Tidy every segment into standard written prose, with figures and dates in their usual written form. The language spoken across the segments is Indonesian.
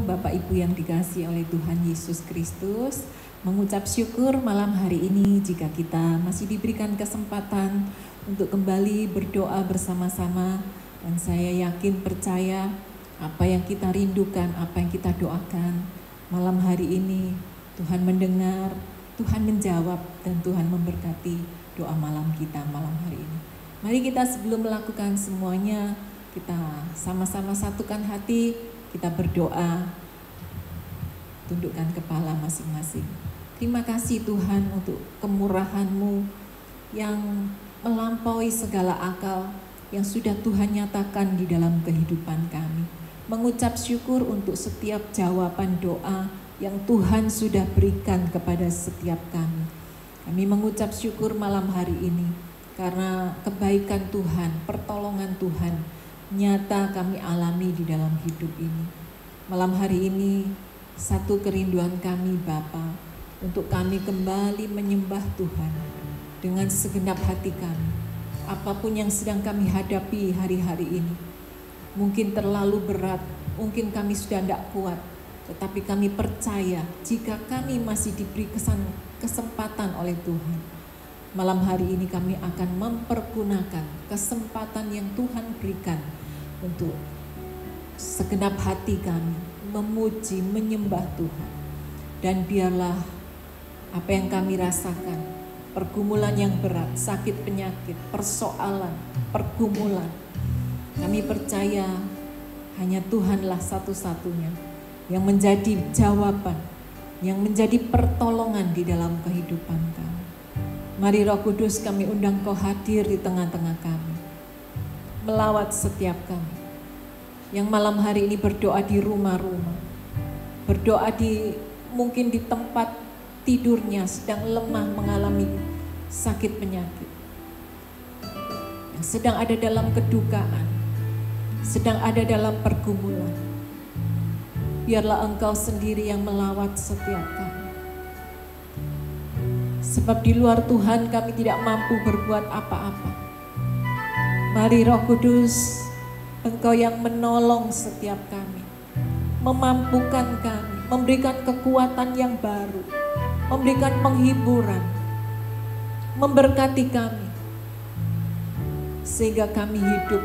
Bapak Ibu yang dikasihi oleh Tuhan Yesus Kristus, mengucap syukur malam hari ini jika kita masih diberikan kesempatan untuk kembali berdoa bersama-sama. Dan saya yakin percaya apa yang kita rindukan, apa yang kita doakan malam hari ini, Tuhan mendengar, Tuhan menjawab, dan Tuhan memberkati doa malam kita malam hari ini. Mari kita sebelum melakukan semuanya, kita sama-sama satukan hati, kita berdoa, tundukkan kepala masing-masing. Terima kasih Tuhan untuk kemurahan-Mu yang melampaui segala akal, yang sudah Tuhan nyatakan di dalam kehidupan kami. Mengucap syukur untuk setiap jawaban doa yang Tuhan sudah berikan kepada setiap kami. Kami mengucap syukur malam hari ini karena kebaikan Tuhan, pertolongan Tuhan nyata kami alami di dalam hidup ini. Malam hari ini satu kerinduan kami Bapa, untuk kami kembali menyembah Tuhan dengan segenap hati kami. Apapun yang sedang kami hadapi hari-hari ini, mungkin terlalu berat, mungkin kami sudah tidak kuat, tetapi kami percaya jika kami masih diberi kesempatan oleh Tuhan, malam hari ini kami akan mempergunakan kesempatan yang Tuhan berikan untuk segenap hati kami memuji, menyembah Tuhan. Dan biarlah apa yang kami rasakan, pergumulan yang berat, sakit penyakit, persoalan, pergumulan, kami percaya hanya Tuhanlah satu-satunya yang menjadi jawaban, yang menjadi pertolongan di dalam kehidupan kami. Mari Roh Kudus, kami undang Kau hadir di tengah-tengah kami, melawat setiap kami yang malam hari ini berdoa di rumah-rumah, berdoa mungkin di tempat tidurnya sedang lemah mengalami sakit penyakit, yang sedang ada dalam kedukaan, sedang ada dalam pergumulan. Biarlah Engkau sendiri yang melawat setiap kami. Sebab di luar Tuhan kami tidak mampu berbuat apa-apa. Mari Roh Kudus, Engkau yang menolong setiap kami, memampukan kami, memberikan kekuatan yang baru, memberikan penghiburan, memberkati kami, sehingga kami hidup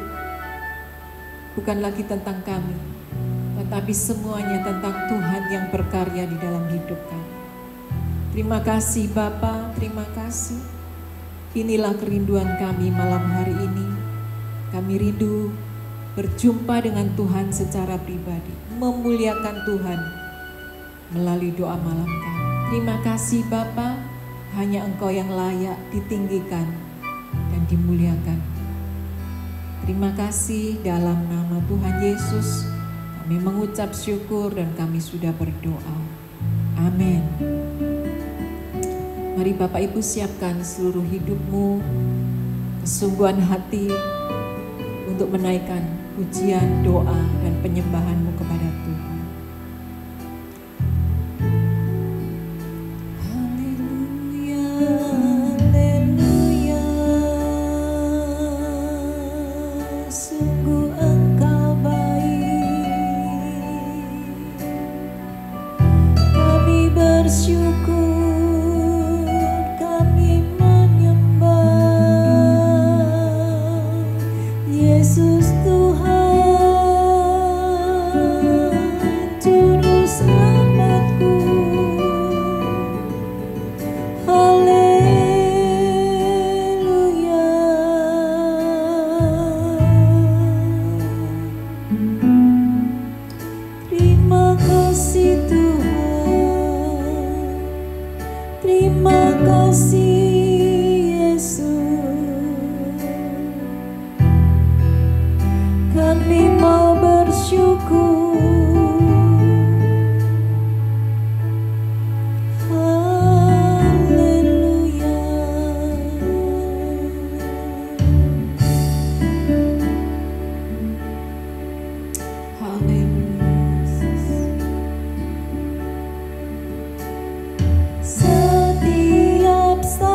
bukan lagi tentang kami, tetapi semuanya tentang Tuhan yang berkarya di dalam hidup kami. Terima kasih Bapa, terima kasih. Inilah kerinduan kami malam hari ini. Kami rindu berjumpa dengan Tuhan secara pribadi, memuliakan Tuhan melalui doa malam kami. Terima kasih Bapa, hanya Engkau yang layak ditinggikan dan dimuliakan. Terima kasih, dalam nama Tuhan Yesus kami mengucap syukur dan kami sudah berdoa. Amin. Mari Bapak Ibu siapkan seluruh hidupmu, kesungguhan hati untuk menaikkan pujian, doa, dan penyembahanmu kepada Tuhan. Haleluya, haleluya, sungguh Engkau baik. Kami bersyukur, kami menyembah Yesus Tuhan, Juru Selamatku. Haleluya. Terima kasih Tuhan, terima kasih Yesus. Kami mau bersyukur. Haleluya. Haleluya. Setiap saat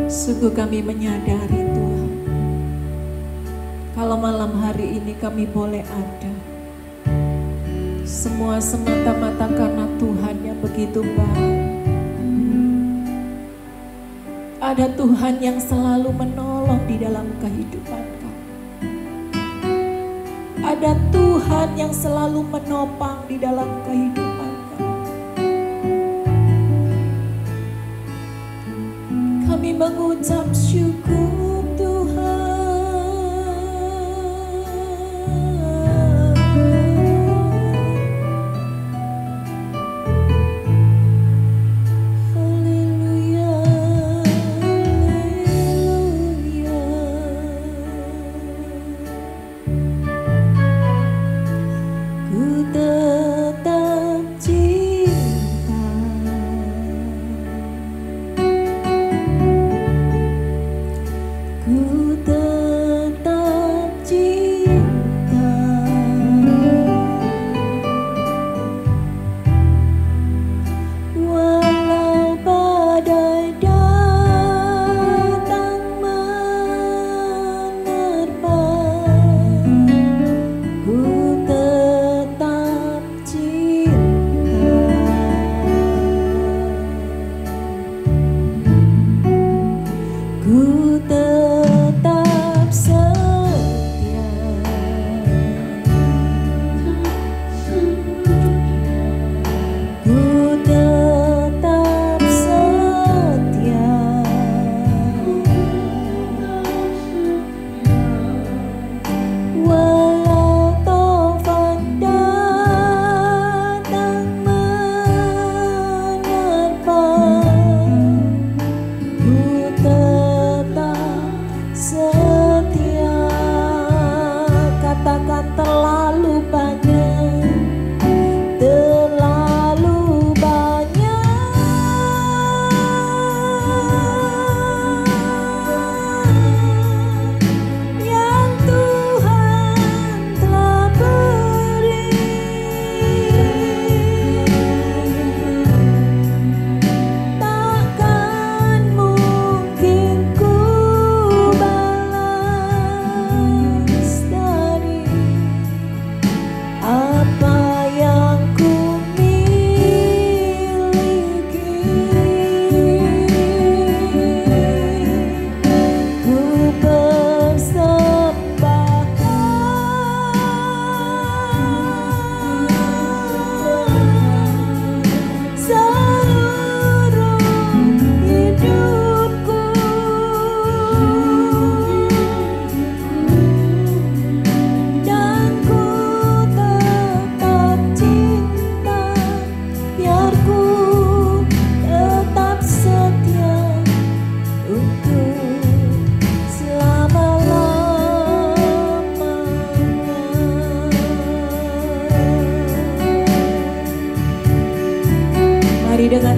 Sungguh kami menyadari Tuhan, kalau malam hari ini kami boleh ada, semua semata-mata karena Tuhan yang begitu baik. Ada Tuhan yang selalu menolong di dalam kehidupan kami. Ada Tuhan yang selalu menopang di dalam kehidupan kami. Kami mengucap syukur Tuhan. Haleluya, haleluya. Ku tetap cinta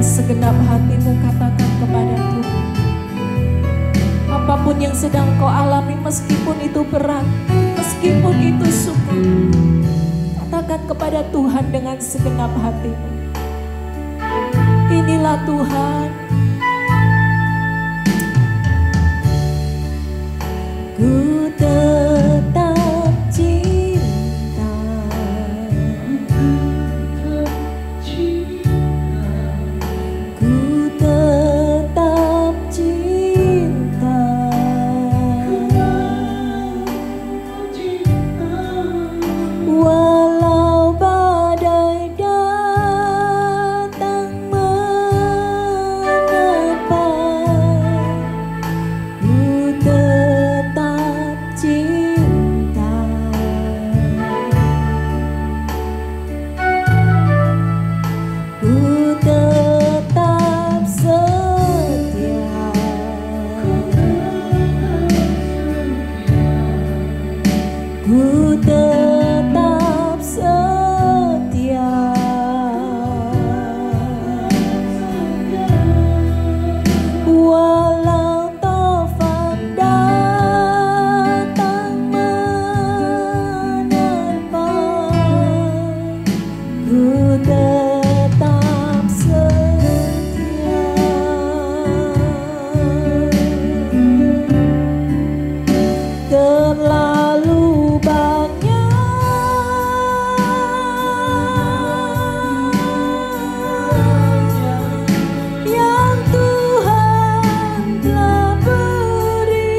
dengan segenap hatimu, katakan kepada Tuhan. Apapun yang sedang kau alami, meskipun itu berat, meskipun itu sukar, katakan kepada Tuhan dengan segenap hatimu. Inilah Tuhan, ku tetap cinta, ku tetap cinta, walau badai datang menerpa, ku tetap cinta, ku tetap setia, ku tetap setia, walau taufan datang menerpa, ku tetap setia. Terlalu banyak yang Tuhan telah beri,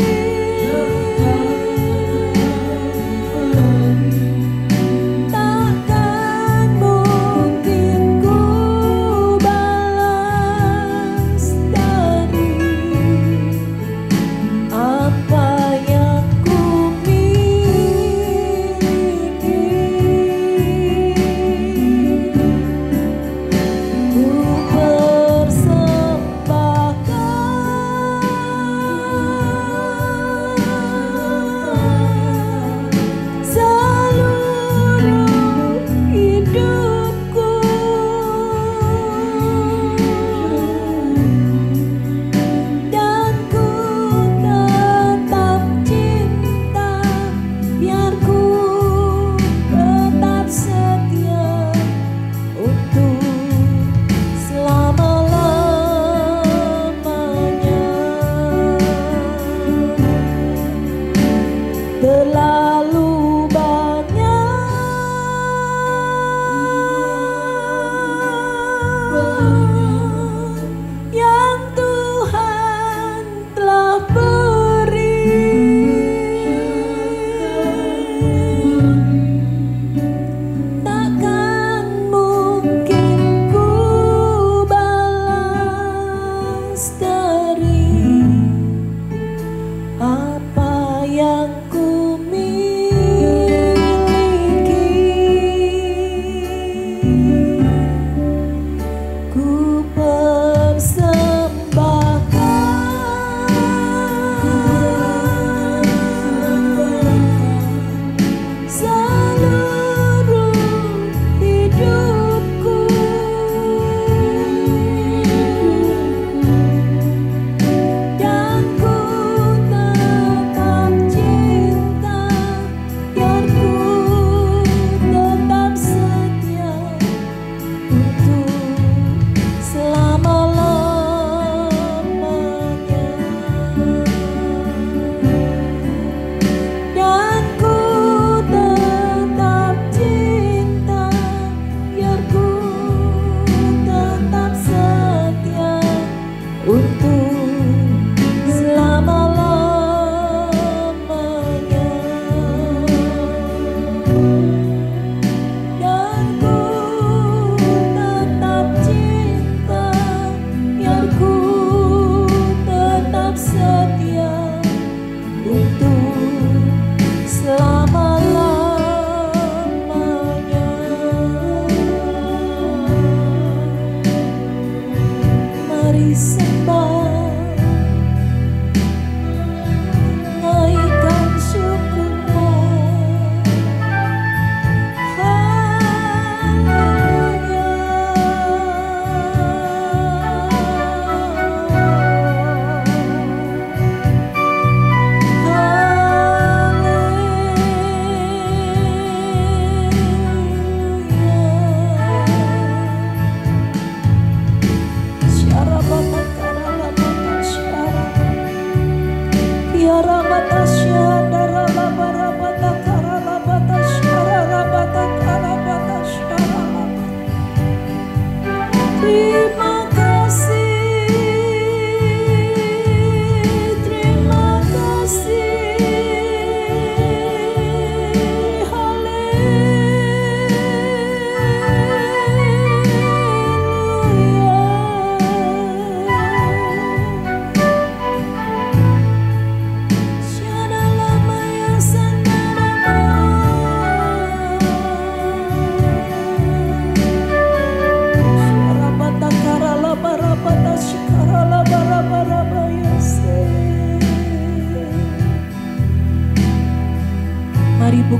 takkan mungkin ku balas dari apa yang ku miliki. Ku persembahkan seluruh hidupku, dan ku tetap cinta, biar ku tetap setia untuk selama-lamanya. Terlalu banyak yang Tuhan telah beri, takkan mungkin ku balas dari apa yang ku miliki. Ku persembahkan seluruh hidupku, dan ku tetap cinta, biar ku tetap setia untuk selama-lamanya. Dan ku tetap cinta, biar ku tetap setia untuk selama-lamanya. Dan ku tetap cinta, biar ku tetap setia untuk selama-lamanya. Mari sembah, naikkan syukurmu. Haleluya.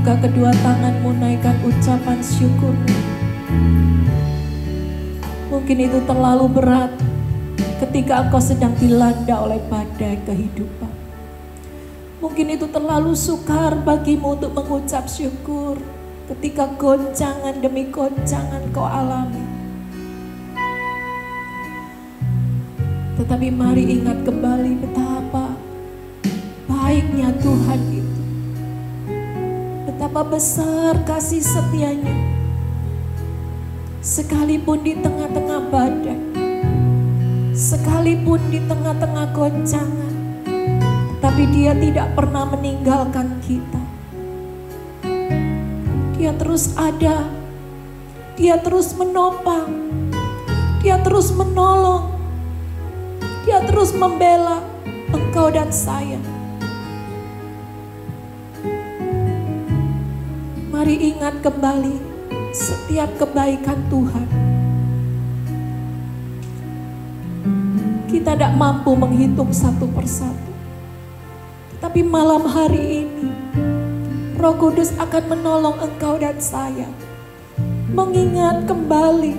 buka kedua tanganmu, naikkan ucapan syukurmu. Mungkin itu terlalu berat ketika engkau sedang dilanda oleh badai kehidupan. Mungkin itu terlalu sukar bagimu untuk mengucap syukur ketika goncangan demi goncangan kau alami. Tetapi mari ingat kembali betapa baiknya Tuhan itu. Betapa besar kasih setianya. Sekalipun di tengah-tengah badai, sekalipun di tengah-tengah goncangan, tapi Dia tidak pernah meninggalkan kita. Dia terus ada, Dia terus menopang, Dia terus menolong, Dia terus membela engkau dan saya. Mari ingat kembali setiap kebaikan Tuhan. Kita tidak mampu menghitung satu persatu. Tapi malam hari ini, Roh Kudus akan menolong engkau dan saya mengingat kembali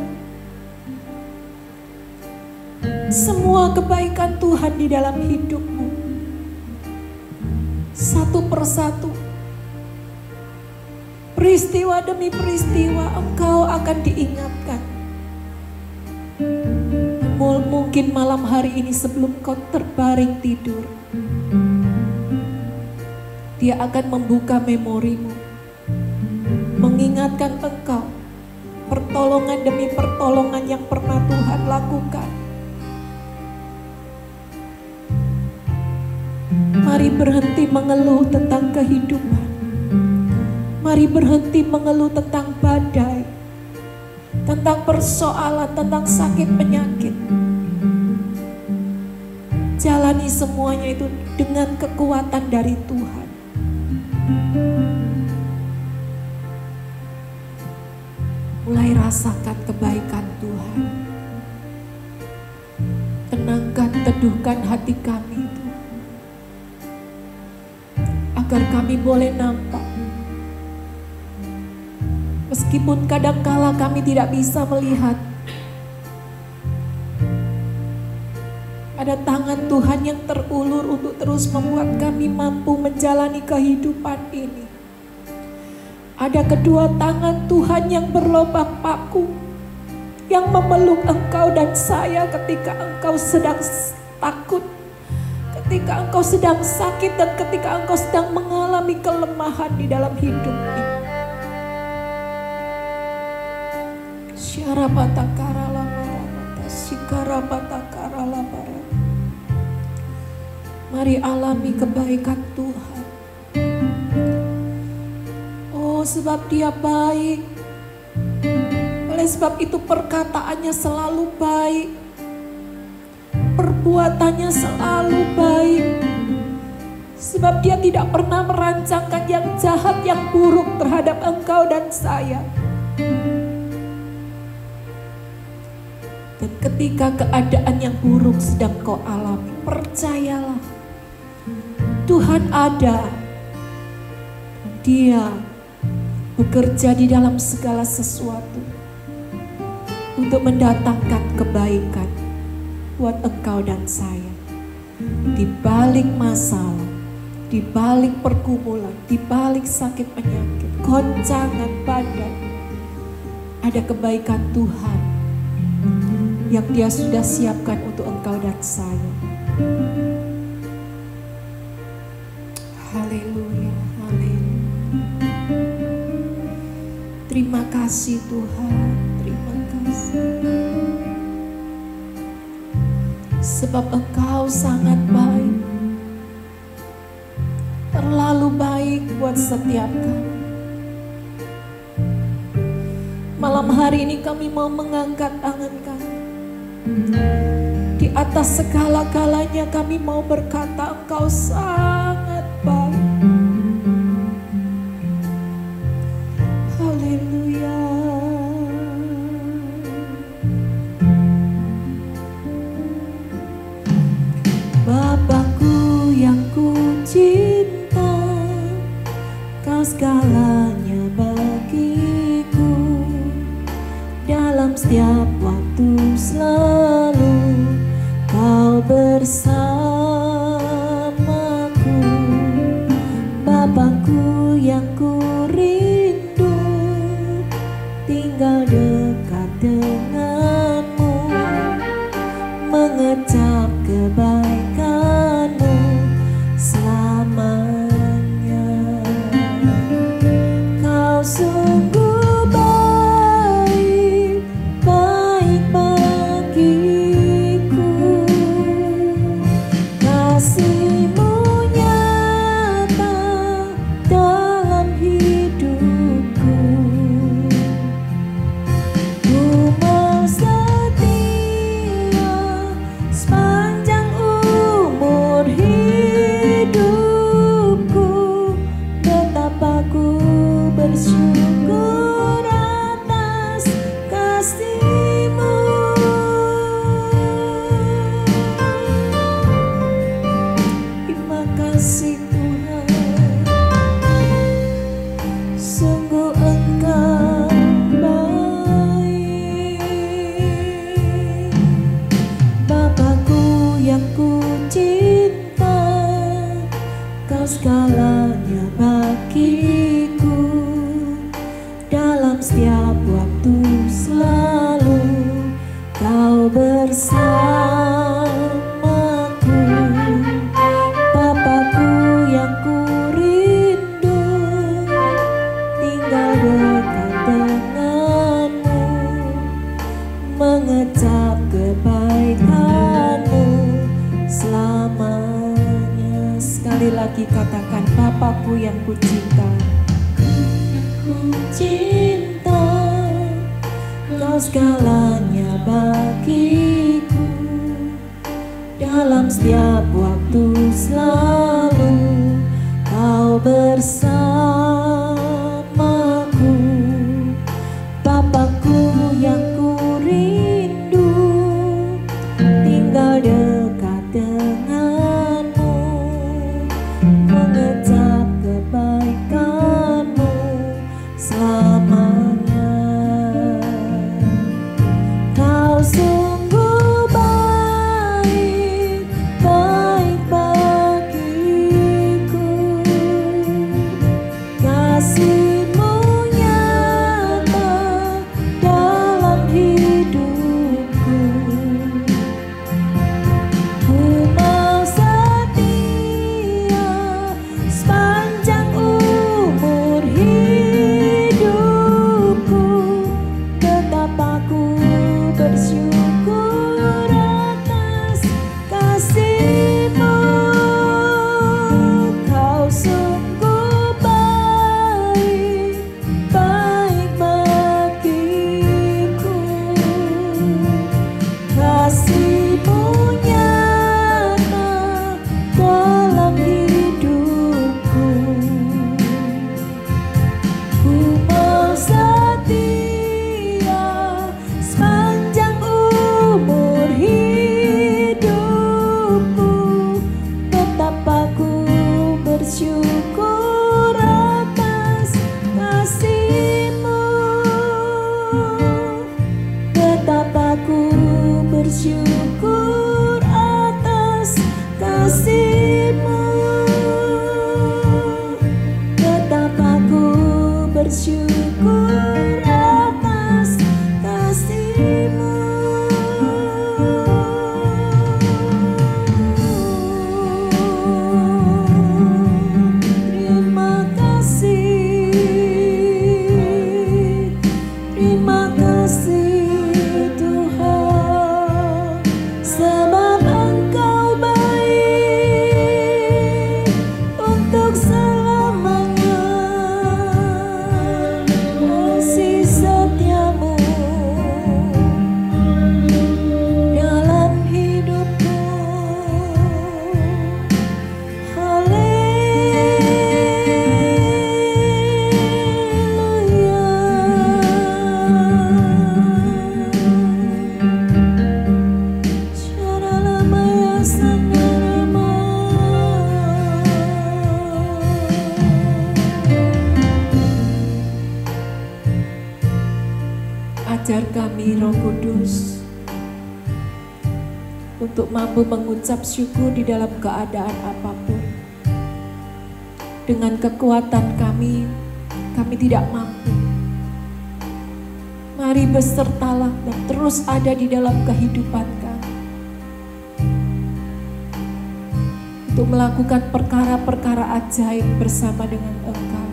semua kebaikan Tuhan di dalam hidupmu. Satu persatu, peristiwa demi peristiwa engkau akan diingatkan. Mungkin malam hari ini sebelum kau terbaring tidur, Dia akan membuka memorimu, mengingatkan engkau pertolongan demi pertolongan yang pernah Tuhan lakukan. Mari berhenti mengeluh tentang kehidupan. Mari berhenti mengeluh tentang badai, tentang persoalan, tentang sakit penyakit. Jalani semuanya itu dengan kekuatan dari Tuhan. Mulai rasakan kebaikan Tuhan. Tenangkan, teduhkan hati kami itu, agar kami boleh nampak. Meskipun kadangkala kami tidak bisa melihat, ada tangan Tuhan yang terulur untuk terus membuat kami mampu menjalani kehidupan ini. Ada kedua tangan Tuhan yang berlobak paku, yang memeluk engkau dan saya ketika engkau sedang takut, ketika engkau sedang sakit, dan ketika engkau sedang mengalami kelemahan di dalam hidup ini. Mari alami kebaikan Tuhan. Oh, sebab Dia baik. Oleh sebab itu perkataannya selalu baik, perbuatannya selalu baik. Sebab Dia tidak pernah merancangkan yang jahat, yang buruk terhadap engkau dan saya. Dan ketika keadaan yang buruk sedang kau alami, percayalah, Tuhan ada. Dia bekerja di dalam segala sesuatu untuk mendatangkan kebaikan buat engkau dan saya. Di balik masalah, di balik pergumulan, di balik sakit penyakit, goncangan badai, ada kebaikan Tuhan yang Dia sudah siapkan untuk engkau dan saya. Haleluya, haleluya. Terima kasih Tuhan, terima kasih. Sebab Engkau sangat baik, terlalu baik buat setiap kami. Malam hari ini kami mau mengangkat tangan kami. Di atas segala-galanya kami mau berkata, Engkau sangat baik. Haleluya. Bapakku yang ku cinta, Kau segala mengecap kebaikan-Mu selamanya. Kau sungguh baik, baik bagiku. Kasih-Mu nyata dalam hidupku. Ku mau setia sepanjang umur hidupku. Betapa ku bersyukur atas kasih-Mu. Terima kasih Tuhan, sungguh Engkau baik. Bapakku yang ku cinta, Kau segalanya bagiku. Dalam setiap waktu selalu Kau bersamaku. Bapakku yang ku rindu, tinggal dekat denganmu, mengecap kebaikan-Mu selamanya. Sekali lagi katakan, Bapakku yang ku cinta. Ku cinta, Kau segalanya bagiku. Dalam setiap waktu selalu Kau bersamaku. Bapakku yang ku rindu, tinggal dekat denganmu, mengecap kebaikan-Mu selamanya. Kau sungguh baik, baik bagiku. Kasih-Mu nyata dalam hidupku. Ku mau setia sepanjang umur hidupku. Betapa ku bersyukur atas kasih-Mu. Kau sungguh baik, baik bagiku. Kasih-Mu nyata dalam hidupku. Ku mau setia sepanjang umur hidupku. Betapa ku bersyukur atas kasih-Mu. Betapa ku bersyukur atas kasih-Mu. Betapa ku bersyukur atas kasih-Mu. Terima kasih, terima kasih Tuhan, sebab Engkau baik untuk selamanya. Kasih setia-Mu dalam hidupku. Ajar kami Roh Kudus untuk mampu mengucap syukur di dalam keadaan apapun. Dengan kekuatan kami tidak mampu. Mari besertalah dan terus ada di dalam kehidupan kami. untuk melakukan perkara-perkara ajaib bersama dengan Engkau.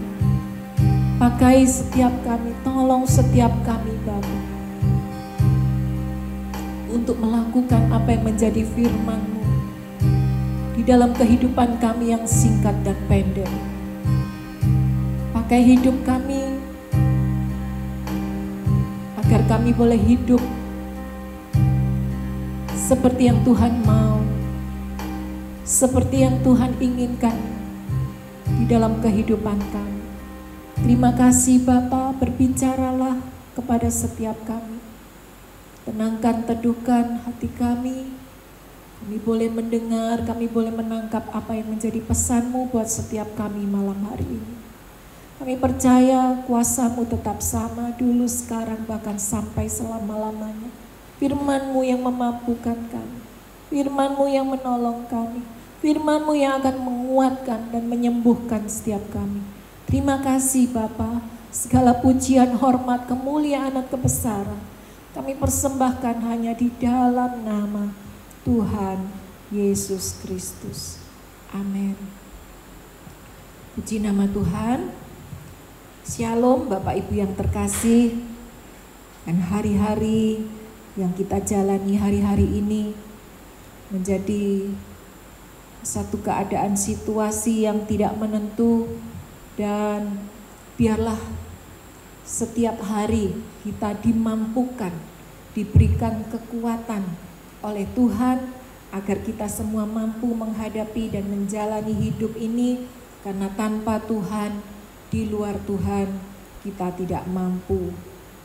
Pakai setiap kami, tolong setiap kami Bapa, untuk melakukan apa yang menjadi firman-Mu di dalam kehidupan kami yang singkat dan pendek. Pakai hidup kami agar kami boleh hidup seperti yang Tuhan mau, seperti yang Tuhan inginkan di dalam kehidupan kami. Terima kasih Bapa, berbicaralah kepada setiap kami. Tenangkan, teduhkan hati kami. Kami boleh mendengar, kami boleh menangkap apa yang menjadi pesan-Mu buat setiap kami malam hari ini. Kami percaya kuasa-Mu tetap sama dulu, sekarang, bahkan sampai selama-lamanya. Firman-Mu yang memampukan kami, Firman-Mu yang menolong kami, Firman-Mu yang akan menguatkan dan menyembuhkan setiap kami. Terima kasih Bapa, segala pujian, hormat, kemuliaan, dan kebesaran kami persembahkan hanya di dalam nama Tuhan Yesus Kristus. Amin. Puji nama Tuhan. Shalom Bapak Ibu yang terkasih. Dan hari-hari yang kita jalani hari-hari ini menjadi satu keadaan situasi yang tidak menentu, dan biarlah setiap hari kita dimampukan, diberikan kekuatan oleh Tuhan agar kita semua mampu menghadapi dan menjalani hidup ini, karena tanpa Tuhan, di luar Tuhan, kita tidak mampu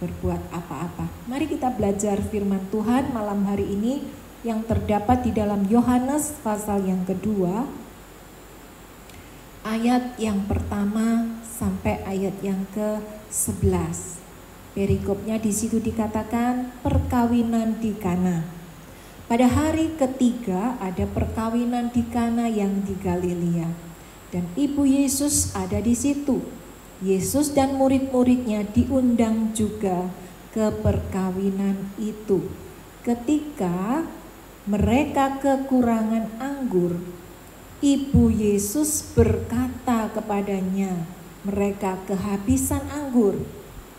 berbuat apa-apa. Mari kita belajar firman Tuhan malam hari ini yang terdapat di dalam Yohanes pasal yang kedua, ayat yang pertama sampai ayat yang ke-11. Perikopnya di situ dikatakan perkawinan di Kana. Pada hari ketiga ada perkawinan di Kana yang di Galilea, dan ibu Yesus ada di situ. Yesus dan murid-muridnya diundang juga ke perkawinan itu. Ketika mereka kekurangan anggur, ibu Yesus berkata kepadanya, mereka kehabisan anggur.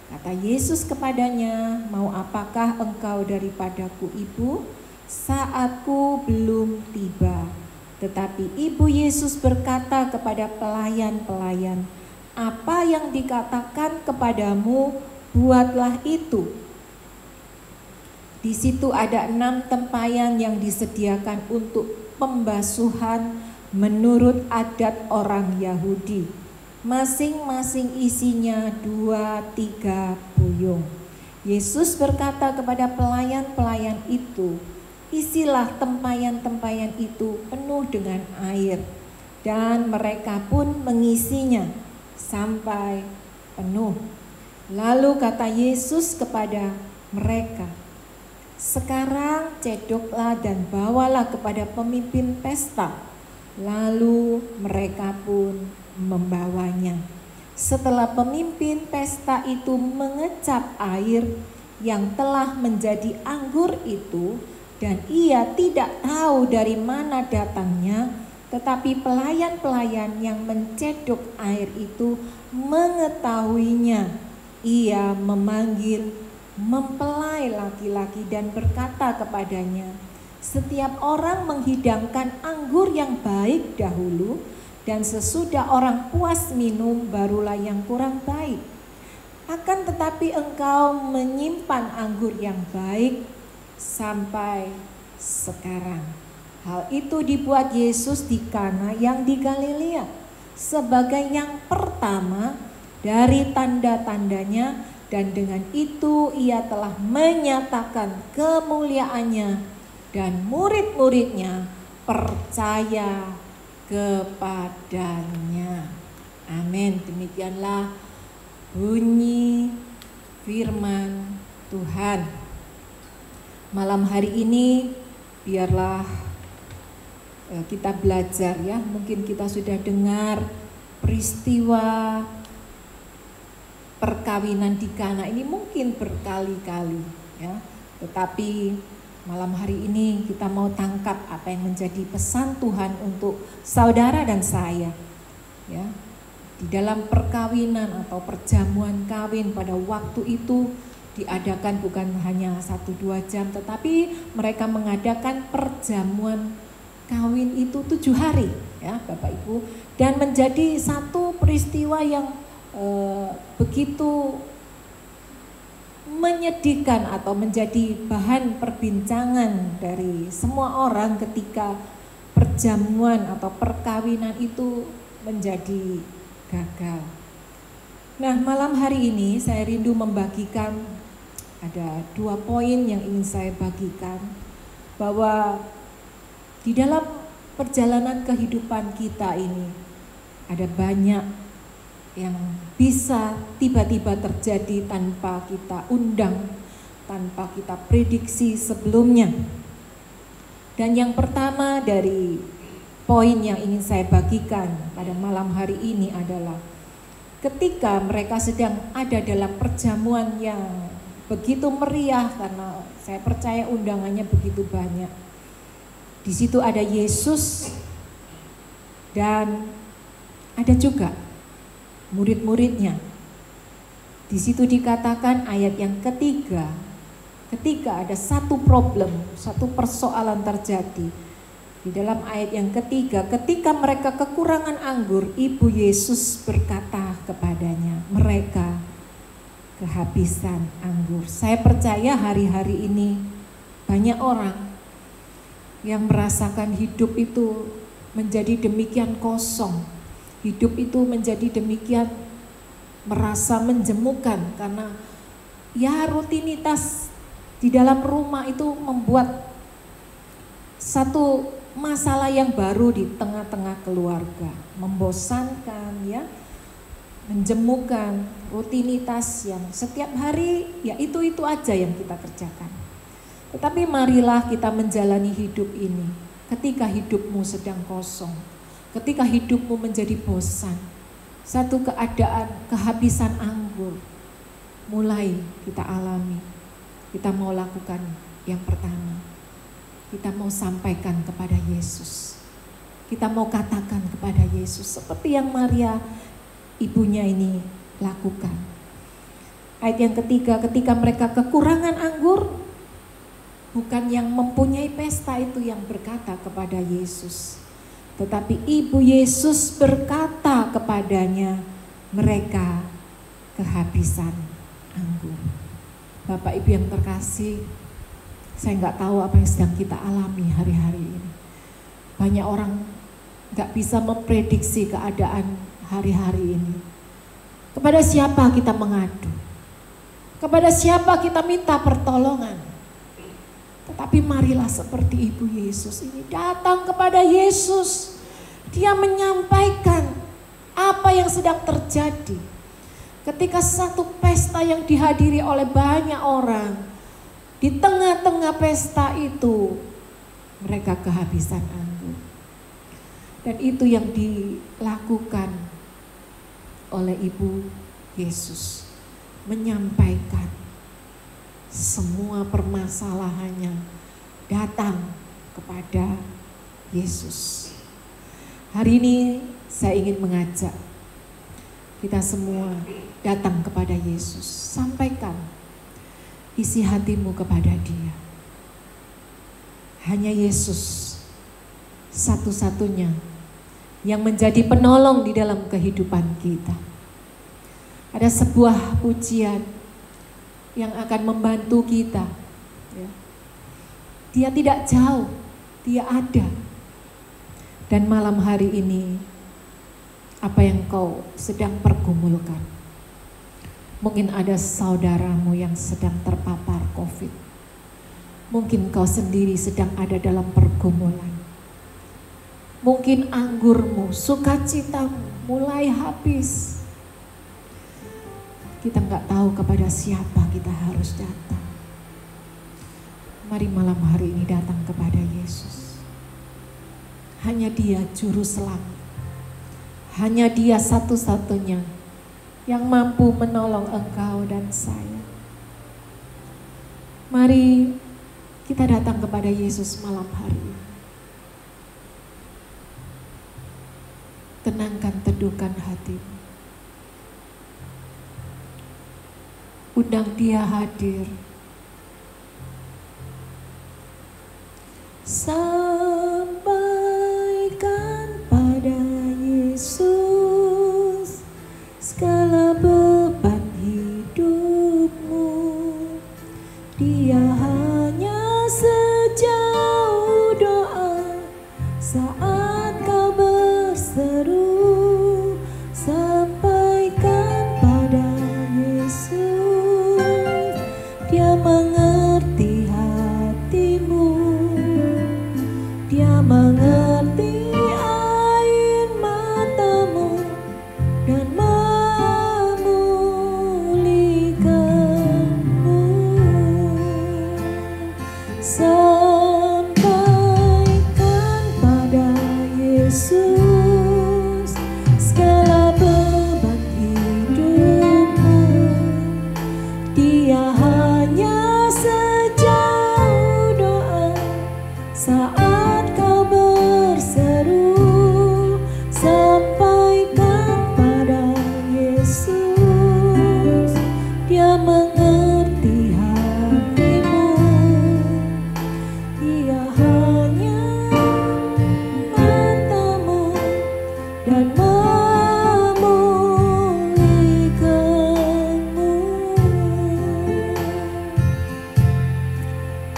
Kata Yesus kepadanya, mau apakah engkau daripadaku ibu? Saatku belum tiba. Tetapi ibu Yesus berkata kepada pelayan-pelayan, apa yang dikatakan kepadamu, buatlah itu. Di situ ada 6 tempayan yang disediakan untuk pembasuhan menurut adat orang Yahudi. Masing-masing isinya 2-3 buyung. Yesus berkata kepada pelayan-pelayan itu, isilah tempayan-tempayan itu penuh dengan air. Dan mereka pun mengisinya sampai penuh. Lalu kata Yesus kepada mereka, sekarang cedoklah dan bawalah kepada pemimpin pesta. Lalu mereka pun membawanya. Setelah pemimpin pesta itu mengecap air yang telah menjadi anggur itu, dan ia tidak tahu dari mana datangnya, tetapi pelayan-pelayan yang mencedok air itu mengetahuinya. Ia memanggil mempelai laki-laki dan berkata kepadanya, setiap orang menghidangkan anggur yang baik dahulu, dan sesudah orang puas minum barulah yang kurang baik. Akan tetapi engkau menyimpan anggur yang baik sampai sekarang. Hal itu dibuat Yesus di Kana yang di Galilea sebagai yang pertama dari tanda-tandanya, dan dengan itu ia telah menyatakan kemuliaannya, dan murid-muridnya percaya kepadanya. Amin. Demikianlah bunyi firman Tuhan. Malam hari ini biarlah kita belajar ya. Mungkin kita sudah dengar peristiwa perkawinan di Kana ini mungkin berkali-kali ya. Tetapi Malam hari ini kita mau tangkap apa yang menjadi pesan Tuhan untuk saudara dan saya. Ya, di dalam perkawinan atau perjamuan kawin pada waktu itu diadakan bukan hanya 1-2 jam, tetapi mereka mengadakan perjamuan kawin itu 7 hari, ya Bapak Ibu, dan menjadi satu peristiwa yang begitu menyedihkan atau menjadi bahan perbincangan dari semua orang ketika perjamuan atau perkawinan itu menjadi gagal. Nah, malam hari ini saya rindu membagikan ada 2 poin yang ingin saya bagikan, bahwa di dalam perjalanan kehidupan kita ini ada banyak yang bisa tiba-tiba terjadi tanpa kita undang, tanpa kita prediksi sebelumnya. Dan yang pertama dari poin yang ingin saya bagikan pada malam hari ini adalah ketika mereka sedang ada dalam perjamuan yang begitu meriah, karena saya percaya undangannya begitu banyak. Di situ ada Yesus dan ada juga murid-muridnya. Di situ dikatakan ayat yang ketiga, ketika ada satu problem, satu persoalan terjadi. Di dalam ayat yang ketiga, ketika mereka kekurangan anggur, Ibu Yesus berkata kepadanya, mereka kehabisan anggur. Saya percaya hari-hari ini banyak orang yang merasakan hidup itu menjadi demikian kosong. Hidup itu menjadi demikian merasa menjemukan karena ya rutinitas di dalam rumah itu membuat satu masalah yang baru di tengah-tengah keluarga, membosankan ya, menjemukan, rutinitas yang setiap hari ya itu aja yang kita kerjakan. Tetapi marilah kita menjalani hidup ini ketika hidupmu sedang kosong, ketika hidupmu menjadi bosan, satu keadaan kehabisan anggur mulai kita alami. Kita mau lakukan yang pertama, kita mau sampaikan kepada Yesus. Kita mau katakan kepada Yesus seperti yang Maria ibunya ini lakukan. Ayat yang ketiga, ketika mereka kekurangan anggur, bukan yang mempunyai pesta itu yang berkata kepada Yesus, tetapi Ibu Yesus berkata kepadanya, mereka kehabisan anggur. Bapak Ibu yang terkasih, saya nggak tahu apa yang sedang kita alami hari-hari ini. Banyak orang nggak bisa memprediksi keadaan hari-hari ini. Kepada siapa kita mengadu? Kepada siapa kita minta pertolongan? Tetapi marilah seperti Ibu Yesus ini datang kepada Yesus. Dia menyampaikan apa yang sedang terjadi. Ketika satu pesta yang dihadiri oleh banyak orang, di tengah-tengah pesta itu mereka kehabisan anggur. Dan itu yang dilakukan oleh Ibu Yesus, menyampaikan semua permasalahannya datang kepada Yesus. Hari ini saya ingin mengajak kita semua datang kepada Yesus. Sampaikan isi hatimu kepada Dia. Hanya Yesus satu-satunya yang menjadi penolong di dalam kehidupan kita. Ada sebuah pujian yang akan membantu kita. Ya. Dia tidak jauh, Dia ada. Dan malam hari ini, apa yang kau sedang pergumulkan? Mungkin ada saudaramu yang sedang terpapar COVID. Mungkin kau sendiri sedang ada dalam pergumulan. Mungkin anggurmu, sukacitamu mulai habis. Kita nggak tahu kepada siapa kita harus datang. Mari malam hari ini datang kepada Yesus. Hanya Dia juru selamat. Hanya Dia satu-satunya yang mampu menolong engkau dan saya. Mari Kita datang kepada Yesus malam hari ini. Tenangkan, teduhkan hatimu. Undang Dia hadir. Sampaikan pada Yesus segala beban hidupmu. Dia hanya sejauh doa saat kau berseru. Sampaikan pada Yesus, Dia mengerti hatimu. Dia mengerti air matamu dan memulihkanmu. Sampaikan pada Yesus segala beban hidupmu. Dia hanya sejauh doa saat kau berseru. Sampaikan pada Yesus, Dia mengerti hatimu. Dia hanya matamu dan memulihkanmu.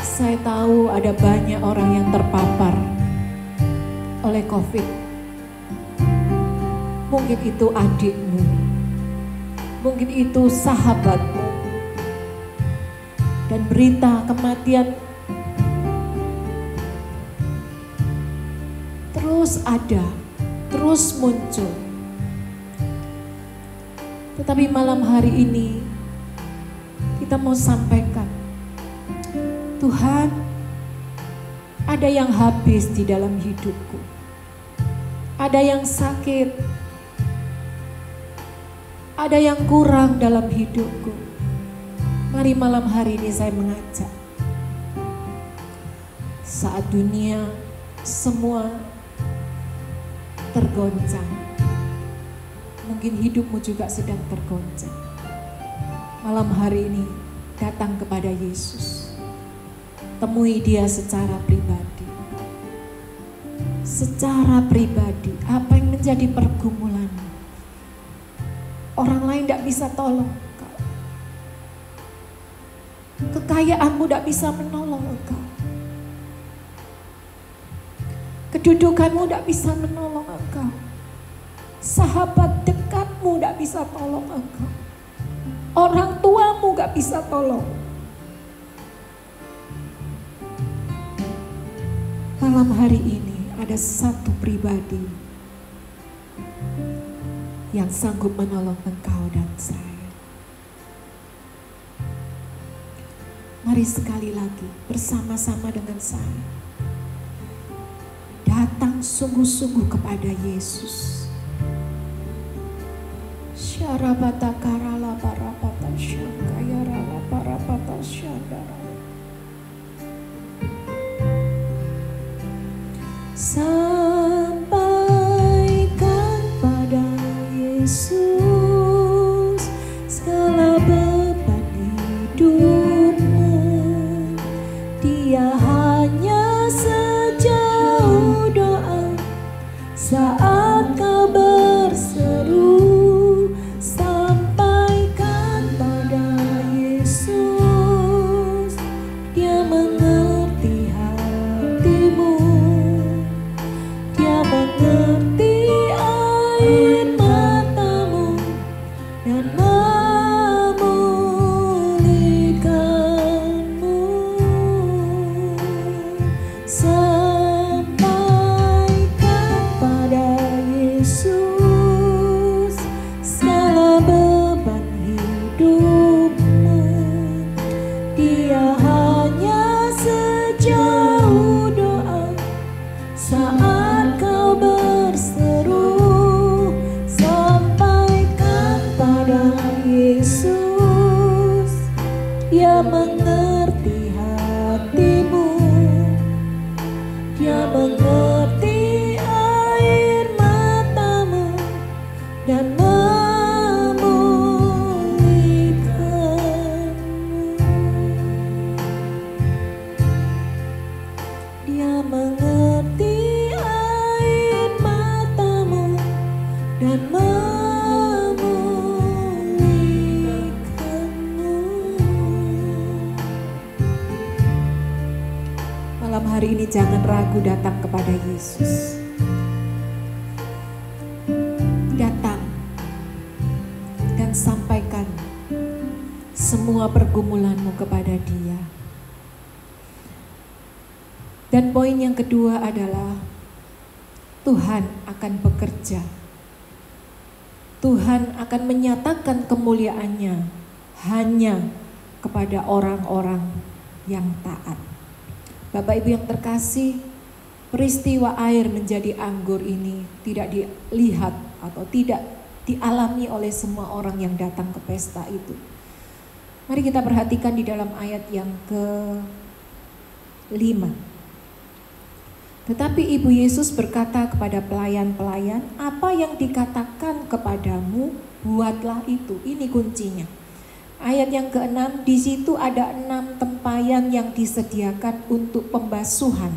Saya tahu ada banyak orang yang terpapar oleh COVID. Mungkin itu adikmu, mungkin itu sahabatmu. Dan berita kematian terus ada, terus muncul. Tetapi malam hari ini kita mau sampaikan, Tuhan, ada yang habis di dalam hidupku. Ada yang sakit. Ada yang kurang dalam hidupku. Mari malam hari ini saya mengajak. Saat dunia semua tergoncang, mungkin hidupmu juga sedang tergoncang. Malam hari ini datang kepada Yesus. Temui Dia secara pribadi. Secara pribadi, apa yang menjadi pergumulanmu? Orang lain tidak bisa tolong engkau. Kekayaanmu tidak bisa menolong engkau. Kedudukanmu tidak bisa menolong engkau. Sahabat dekatmu tidak bisa tolong engkau. Orang tuamu tidak bisa tolong. Malam hari ini ada satu pribadi yang sanggup menolong engkau dan saya. Mari sekali lagi bersama-sama dengan saya datang sungguh-sungguh kepada Yesus. Syarabata karala parapata syangkaya rala parapata syandara. Sampaikan pada Yesus segala beban hidupmu. Dia hanya sejauh doa saat kau berseru. Sampaikan pada Yesus, Dia mengerti hatimu. Dia mengerti air matamu dan memulihkanmu. Sampaikan pada Yesus segala beban hidupmu. Dia hanya sejauh doa saat kau berseru. Sampaikan pada Yesus, Dia mengerti hatimu. jangan ragu datang kepada Yesus. Datang dan sampaikan semua pergumulanmu kepada Dia. Dan poin yang kedua adalah Tuhan akan bekerja. Tuhan akan menyatakan kemuliaannya hanya kepada orang-orang yang taat. Bapak Ibu yang terkasih, peristiwa air menjadi anggur ini tidak dilihat atau tidak dialami oleh semua orang yang datang ke pesta itu. Mari kita perhatikan di dalam ayat yang ke-5. Tetapi Ibu Yesus berkata kepada pelayan-pelayan, apa yang dikatakan kepadamu, buatlah itu. Ini kuncinya. Ayat yang ke-6, di situ ada 6 tempayan yang disediakan untuk pembasuhan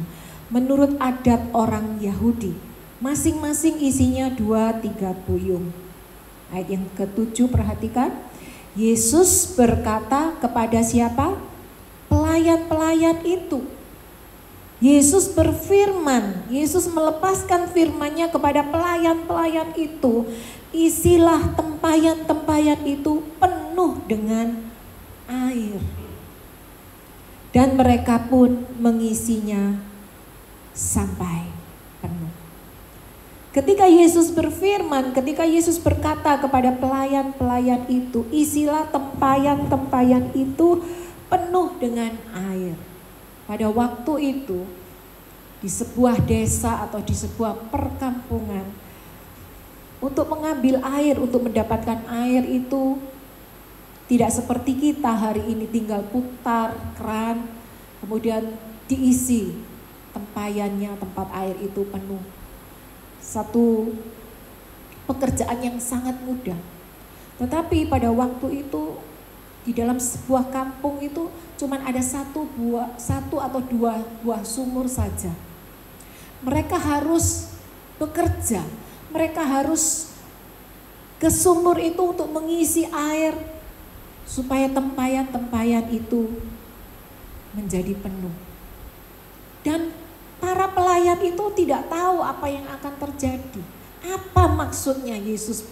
menurut adat orang Yahudi. Masing-masing isinya 2-3 buyung. Ayat yang ke-7 perhatikan. Yesus berkata kepada siapa? Pelayan-pelayan itu. Yesus berfirman, Yesus melepaskan firman-Nya kepada pelayan-pelayan itu. Isilah tempayan-tempayan itu penuh dengan air. Dan mereka pun mengisinya sampai penuh. Ketika Yesus berfirman, ketika Yesus berkata kepada pelayan-pelayan itu, isilah tempayan-tempayan itu penuh dengan air. Pada waktu itu, di sebuah desa atau di sebuah perkampungan, untuk mengambil air, untuk mendapatkan air itu tidak seperti kita hari ini tinggal putar keran, kemudian diisi tempayannya, tempat air itu penuh. Satu pekerjaan yang sangat mudah. Tetapi pada waktu itu, di dalam sebuah kampung itu cuman ada satu atau dua buah sumur saja. Mereka harus bekerja, mereka harus ke sumur itu untuk mengisi air supaya tempayan-tempayan itu menjadi penuh. Dan para pelayan itu tidak tahu apa yang akan terjadi. Apa maksudnya Yesus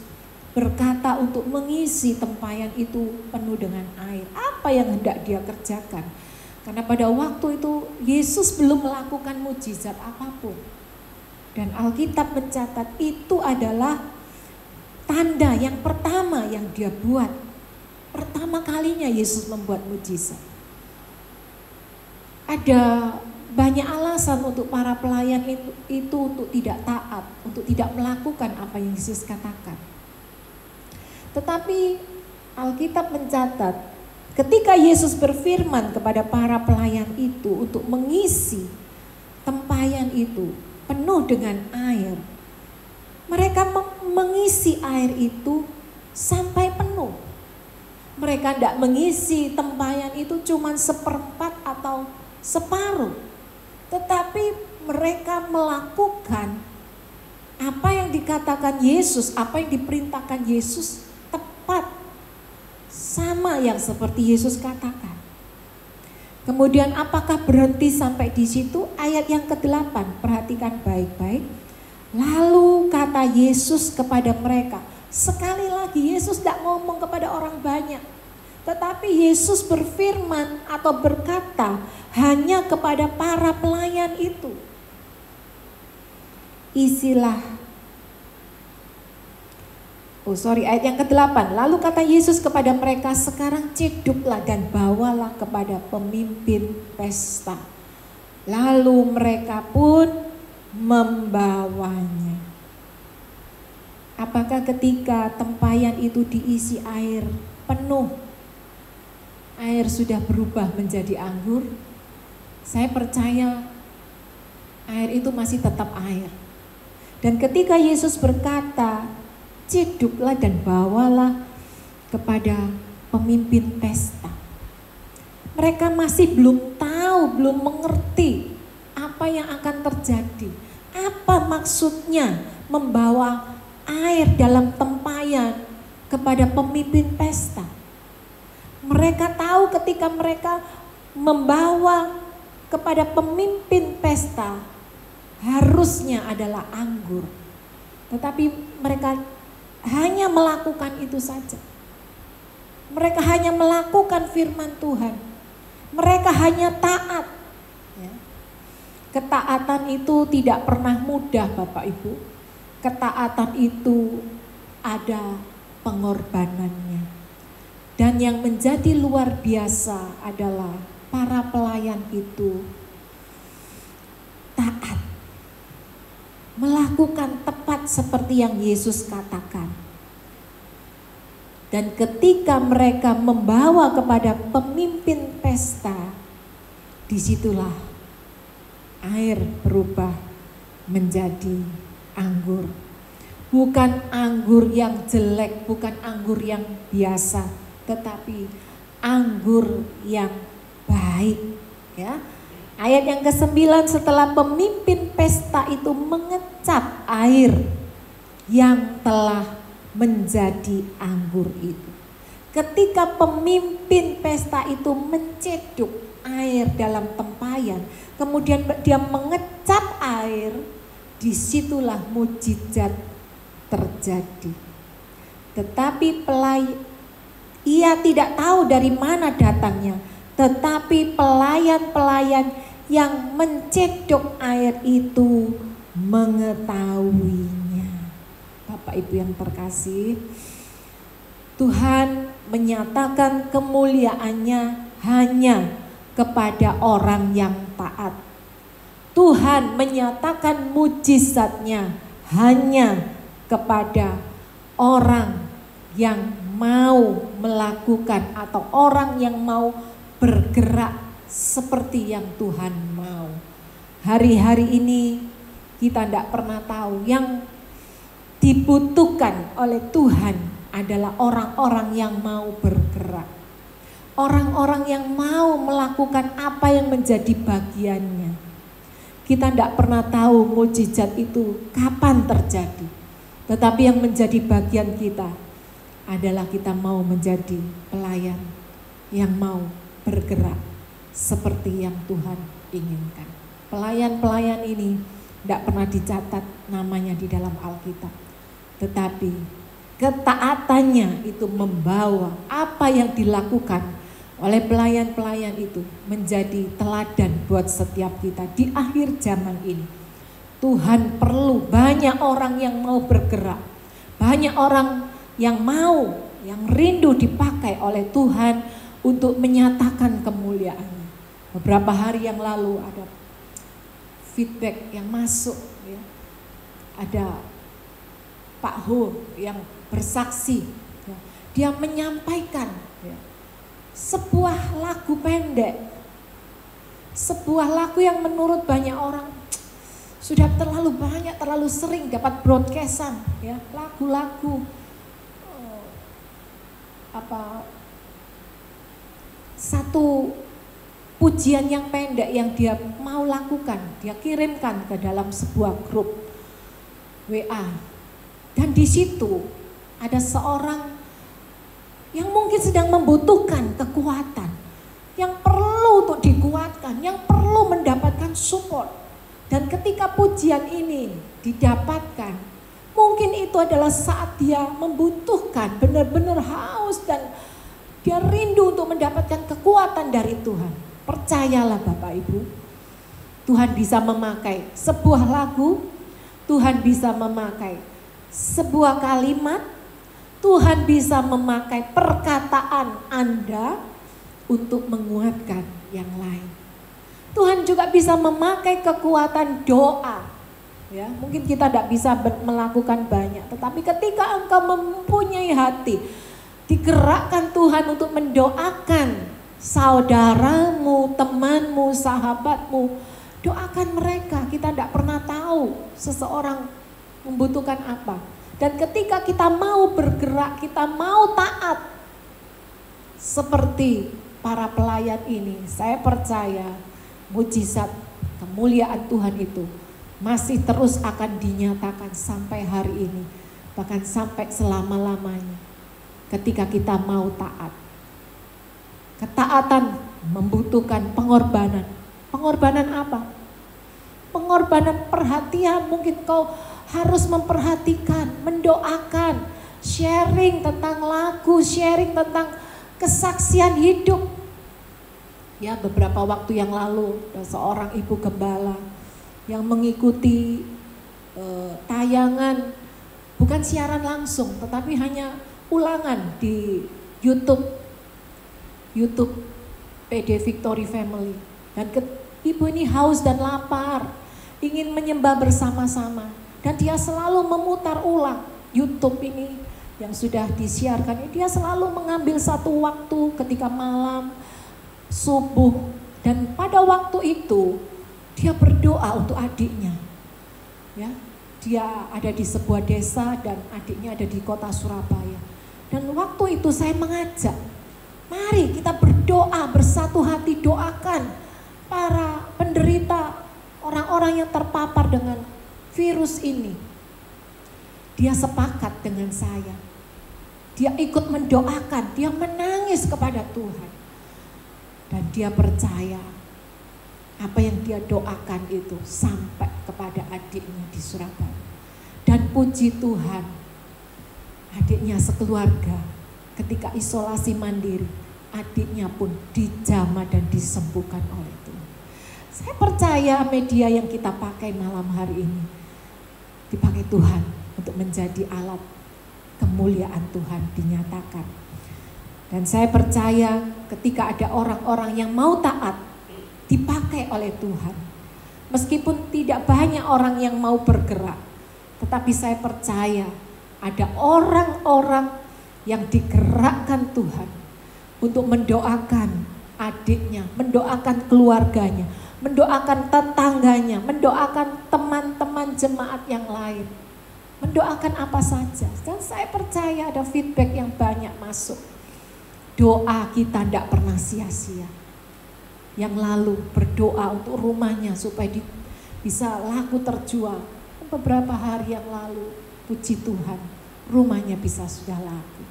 berkata untuk mengisi tempayan itu penuh dengan air? Apa yang hendak Dia kerjakan? Karena pada waktu itu Yesus belum melakukan mujizat apapun. Dan Alkitab mencatat itu adalah tanda yang pertama yang Dia buat. Pertama kalinya Yesus membuat mujizat. Ada banyak alasan untuk para pelayan itu untuk tidak taat, untuk tidak melakukan apa yang Yesus katakan. Tetapi Alkitab mencatat ketika Yesus berfirman kepada para pelayan itu untuk mengisi tempayan itu penuh dengan air, mereka mengisi air itu sampai penuh. Mereka tidak mengisi tempayan itu cuma seperempat atau separuh, tetapi mereka melakukan apa yang dikatakan Yesus, apa yang diperintahkan Yesus, tepat sama yang seperti Yesus katakan. Kemudian apakah berhenti sampai di situ? Ayat yang ke-8, perhatikan baik-baik. Lalu kata Yesus kepada mereka, sekali lagi Yesus tidak ngomong kepada orang banyak, tetapi Yesus berfirman atau berkata hanya kepada para pelayan itu. Ayat yang ke-8. Lalu kata Yesus kepada mereka, sekarang ciduklah dan bawalah kepada pemimpin pesta. Lalu mereka pun membawanya. Apakah ketika tempayan itu diisi air penuh, air sudah berubah menjadi anggur? Saya percaya air itu masih tetap air. Dan ketika Yesus berkata, ciduklah dan bawalah kepada pemimpin pesta, mereka masih belum tahu, belum mengerti apa yang akan terjadi. Apa maksudnya membawa air dalam tempayan kepada pemimpin pesta? Mereka tahu ketika mereka membawa kepada pemimpin pesta harusnya adalah anggur. Tetapi mereka hanya melakukan itu saja. Mereka hanya melakukan firman Tuhan. Mereka hanya taat. Ya. Ketaatan itu tidak pernah mudah, Bapak Ibu. Ketaatan itu ada pengorbanannya. Dan yang menjadi luar biasa adalah para pelayan itu taat. Melakukan tepat seperti yang Yesus katakan. Dan ketika mereka membawa kepada pemimpin pesta, disitulah air berubah menjadi anggur. Bukan anggur yang jelek, bukan anggur yang biasa, tetapi anggur yang baik. Ya. Ayat yang ke-9, setelah pemimpin pesta itu mengecap air yang telah menjadi anggur itu. Ketika pemimpin pesta itu menceduk air dalam tempayan, kemudian dia mengecap air, disitulah mujizat terjadi. Tetapi ia tidak tahu dari mana datangnya, tetapi pelayan-pelayan yang mencedok air itu mengetahuinya. Bapak Ibu yang terkasih, Tuhan menyatakan kemuliaannya hanya kepada orang yang taat. Tuhan menyatakan mujizatnya hanya kepada orang yang mau melakukan atau orang yang mau bergerak seperti yang Tuhan mau. Hari-hari ini kita tidak pernah tahu, yang dibutuhkan oleh Tuhan adalah orang-orang yang mau bergerak. Orang-orang yang mau melakukan apa yang menjadi bagiannya. Kita tidak pernah tahu mujizat itu kapan terjadi. Tetapi yang menjadi bagian kita adalah kita mau menjadi pelayan yang mau bergerak seperti yang Tuhan inginkan. Pelayan-pelayan ini tidak pernah dicatat namanya di dalam Alkitab. Tetapi ketaatannya itu membawa apa yang dilakukan oleh pelayan-pelayan itu menjadi teladan buat setiap kita di akhir zaman ini. Tuhan perlu banyak orang yang mau bergerak, banyak orang yang mau, yang rindu dipakai oleh Tuhan untuk menyatakan kemuliaannya. Beberapa hari yang lalu ada feedback yang masuk, ya. Ada Pak Ho yang bersaksi, ya. Dia menyampaikan, ya, sebuah lagu pendek, sebuah lagu yang menurut banyak orang sudah terlalu banyak, terlalu sering dapat broadcastan, ya, lagu-lagu satu pujian yang pendek yang dia mau lakukan, dia kirimkan ke dalam sebuah grup WA. Dan di situ ada seorang yang mungkin sedang membutuhkan kekuatan, yang perlu untuk dikuatkan, yang perlu mendapatkan support. Dan ketika pujian ini didapatkan, mungkin itu adalah saat dia membutuhkan, benar-benar haus dan dia rindu untuk mendapatkan kekuatan dari Tuhan. Percayalah Bapak Ibu, Tuhan bisa memakai sebuah lagu, Tuhan bisa memakai sebuah kalimat, Tuhan bisa memakai perkataan Anda untuk menguatkan yang lain. Tuhan juga bisa memakai kekuatan doa. Ya, mungkin kita tidak bisa melakukan banyak, tetapi ketika engkau mempunyai hati, digerakkan Tuhan untuk mendoakan saudaramu, temanmu, sahabatmu, doakan mereka. Kita tidak pernah tahu seseorang membutuhkan apa. Dan ketika kita mau bergerak, kita mau taat seperti para pelayan ini, saya percaya mujizat kemuliaan Tuhan itu masih terus akan dinyatakan sampai hari ini, bahkan sampai selama-lamanya ketika kita mau taat. Ketaatan membutuhkan pengorbanan, Pengorbanan apa? Pengorbanan perhatian. Mungkin kau harus memperhatikan, mendoakan, sharing tentang lagu, sharing tentang kesaksian hidup. Ya, beberapa waktu yang lalu ada seorang ibu gembala yang mengikuti tayangan, bukan siaran langsung, tetapi hanya ulangan di YouTube PD Victory Family. Dan ibu ini haus dan lapar, ingin menyembah bersama-sama. Dan dia selalu memutar ulang YouTube ini yang sudah disiarkan. Dia selalu mengambil satu waktu ketika malam, subuh. Dan pada waktu itu dia berdoa untuk adiknya. Ya, dia ada di sebuah desa dan adiknya ada di kota Surabaya. Dan waktu itu saya mengajak, mari kita berdoa bersatu hati, doakan para penderita, orang-orang yang terpapar dengan virus ini. Dia sepakat dengan saya. Dia ikut mendoakan, dia menangis kepada Tuhan. Dan dia percaya apa yang dia doakan itu sampai kepada adiknya di Surabaya. Dan puji Tuhan, adiknya sekeluarga ketika isolasi mandiri, adiknya pun dijamah dan disembuhkan oleh Tuhan. Saya percaya media yang kita pakai malam hari ini dipakai Tuhan untuk menjadi alat kemuliaan Tuhan dinyatakan. Dan saya percaya ketika ada orang-orang yang mau taat, dipakai oleh Tuhan. Meskipun tidak banyak orang yang mau bergerak, tetapi saya percaya ada orang-orang yang digerakkan Tuhan untuk mendoakan adiknya, mendoakan keluarganya, mendoakan tetangganya, mendoakan teman-teman jemaat yang lain, mendoakan apa saja. Dan saya percaya ada feedback yang banyak masuk. Doa kita tidak pernah sia-sia. Yang lalu berdoa untuk rumahnya supaya bisa laku terjual. Beberapa hari yang lalu, puji Tuhan, rumahnya bisa sudah laku.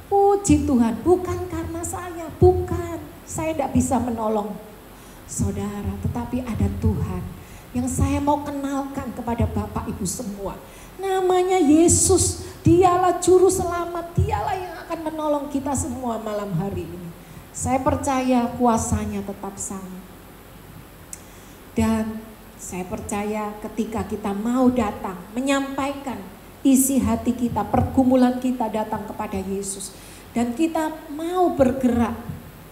Puji Tuhan, bukan karena saya, bukan. Saya tidak bisa menolong saudara, tetapi ada Tuhan yang saya mau kenalkan kepada Bapak Ibu semua. Namanya Yesus, dialah juru selamat, dialah yang akan menolong kita semua malam hari ini. Saya percaya kuasanya tetap sama. Dan saya percaya ketika kita mau datang, menyampaikan isi hati kita, pergumulan kita datang kepada Yesus. Dan kita mau bergerak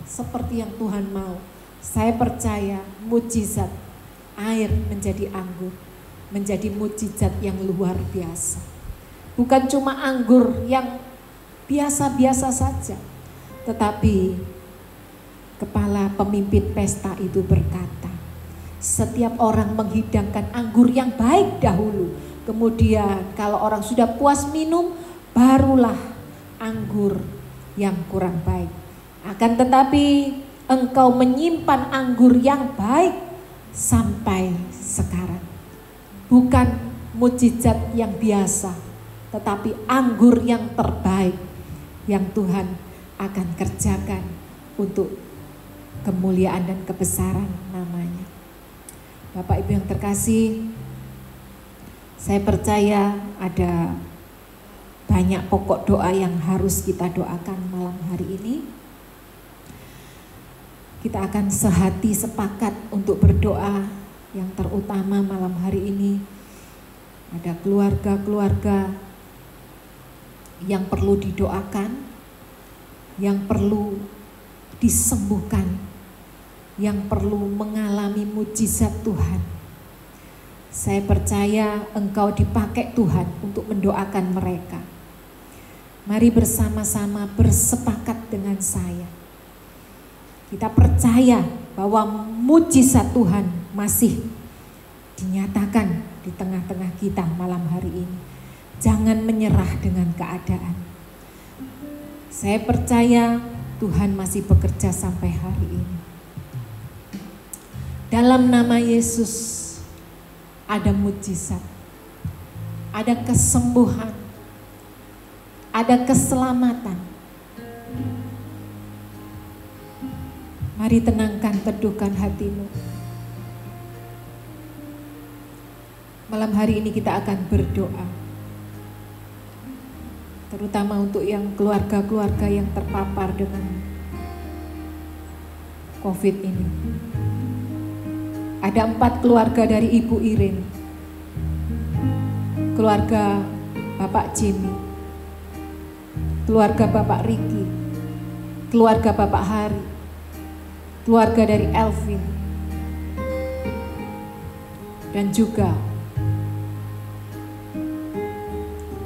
seperti yang Tuhan mau. Saya percaya mujizat air menjadi anggur, menjadi mujizat yang luar biasa. Bukan cuma anggur yang biasa-biasa saja, tetapi kepala pemimpin pesta itu berkata, setiap orang menghidangkan anggur yang baik dahulu. Kemudian kalau orang sudah puas minum, barulah anggur yang kurang baik. Akan tetapi engkau menyimpan anggur yang baik sampai sekarang. Bukan mujizat yang biasa, tetapi anggur yang terbaik yang Tuhan akan kerjakan untuk kemuliaan dan kebesaran namanya. Bapak Ibu yang terkasih, saya percaya ada banyak pokok doa yang harus kita doakan malam hari ini. Kita akan sehati sepakat untuk berdoa. Yang terutama malam hari ini ada keluarga-keluarga yang perlu didoakan, yang perlu disembuhkan, yang perlu mengalami mujizat Tuhan. Saya percaya engkau dipakai Tuhan untuk mendoakan mereka. Mari bersama-sama bersepakat dengan saya. Kita percaya bahwa mujizat Tuhan masih dinyatakan di tengah-tengah kita malam hari ini. Jangan menyerah dengan keadaan. Saya percaya Tuhan masih bekerja sampai hari ini. Dalam nama Yesus ada mujizat, ada kesembuhan, ada keselamatan. Mari tenangkan, teduhkan hatimu. Malam hari ini kita akan berdoa, terutama untuk yang keluarga-keluarga yang terpapar dengan COVID ini. Ada 4 keluarga dari Ibu Irin, keluarga Bapak Jimmy, keluarga Bapak Riki, keluarga Bapak Hari, keluarga dari Elvin, dan juga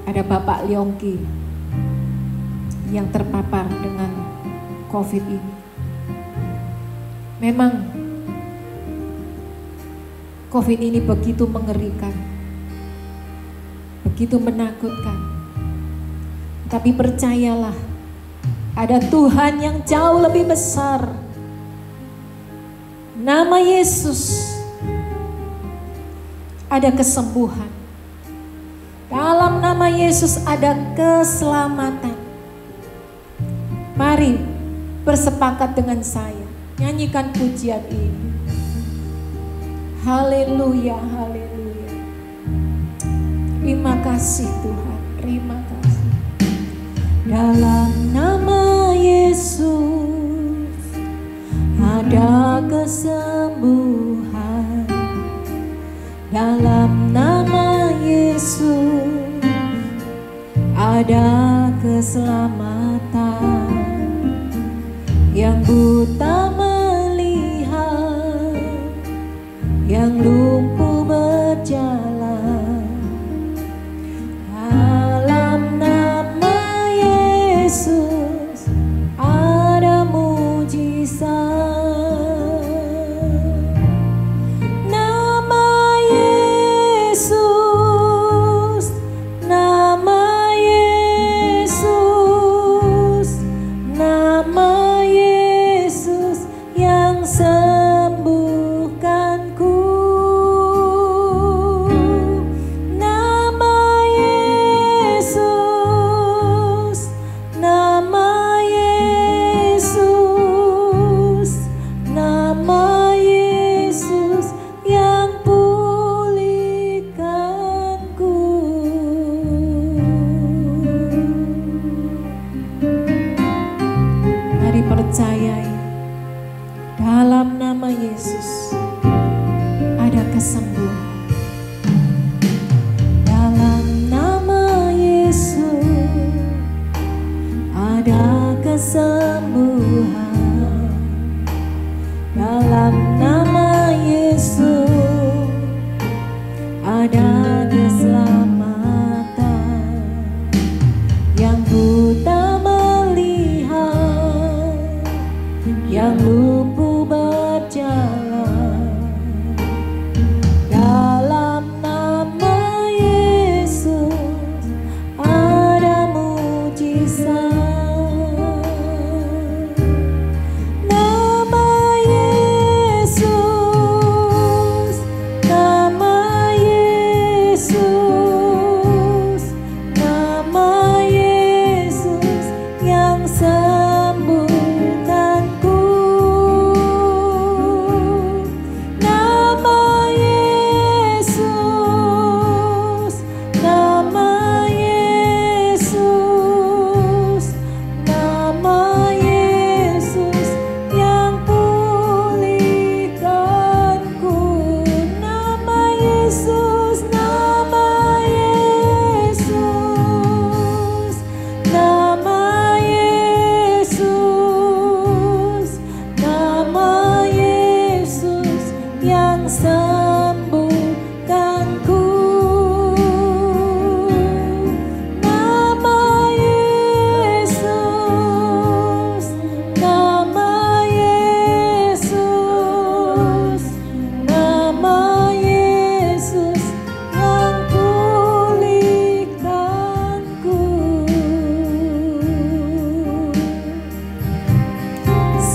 ada Bapak Leongki yang terpapar dengan COVID ini. Memang COVID ini begitu mengerikan, begitu menakutkan. Tapi percayalah, ada Tuhan yang jauh lebih besar. Nama Yesus, ada kesembuhan. Dalam nama Yesus ada keselamatan. Mari bersepakat dengan saya, nyanyikan pujian ini. Haleluya, haleluya. Terima kasih Tuhan, terima kasih. Dalam nama Yesus ada kesembuhan. Dalam nama Yesus ada keselamatan. Yang buta melihat, yang lumpuh berjalan. Dalam nama Yesus ada mujizat. Percayai, dalam nama Yesus ada kesembuhan. Dalam nama Yesus ada kesembuhan. Dalam nama Yesus ada keselamatan. Yang buta melihat, yang lumpuh berjalan. Dalam nama Yesus ada mujizat. Nama Yesus, nama Yesus, nama Yesus yang sembuhkanku.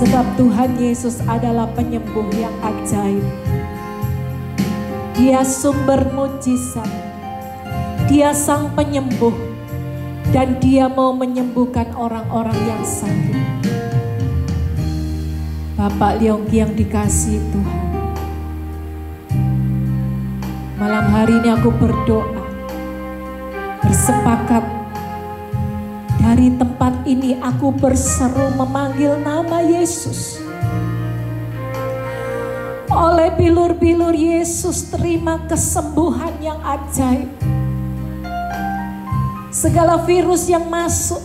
Sebab Tuhan Yesus adalah penyembuh yang ajaib. Dia sumber mujizat. Dia sang penyembuh. Dan dia mau menyembuhkan orang-orang yang sakit. Bapak Leongki yang dikasihi Tuhan, Malam hari ini aku berdoa, bersepakat, dari tempat ini aku berseru memanggil nama Yesus. Oleh bilur-bilur Yesus terima kesembuhan yang ajaib. Segala virus yang masuk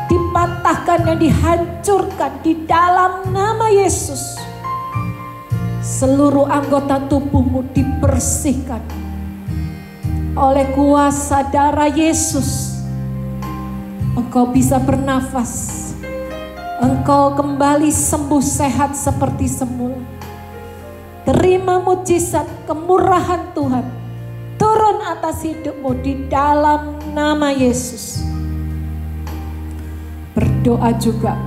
dipatahkan dan dihancurkan di dalam nama Yesus. Seluruh anggota tubuhmu dibersihkan oleh kuasa darah Yesus. Engkau bisa bernafas. Engkau kembali sembuh sehat seperti semula. Terima mujizat kemurahan Tuhan turun atas hidupmu di dalam nama Yesus. Berdoa juga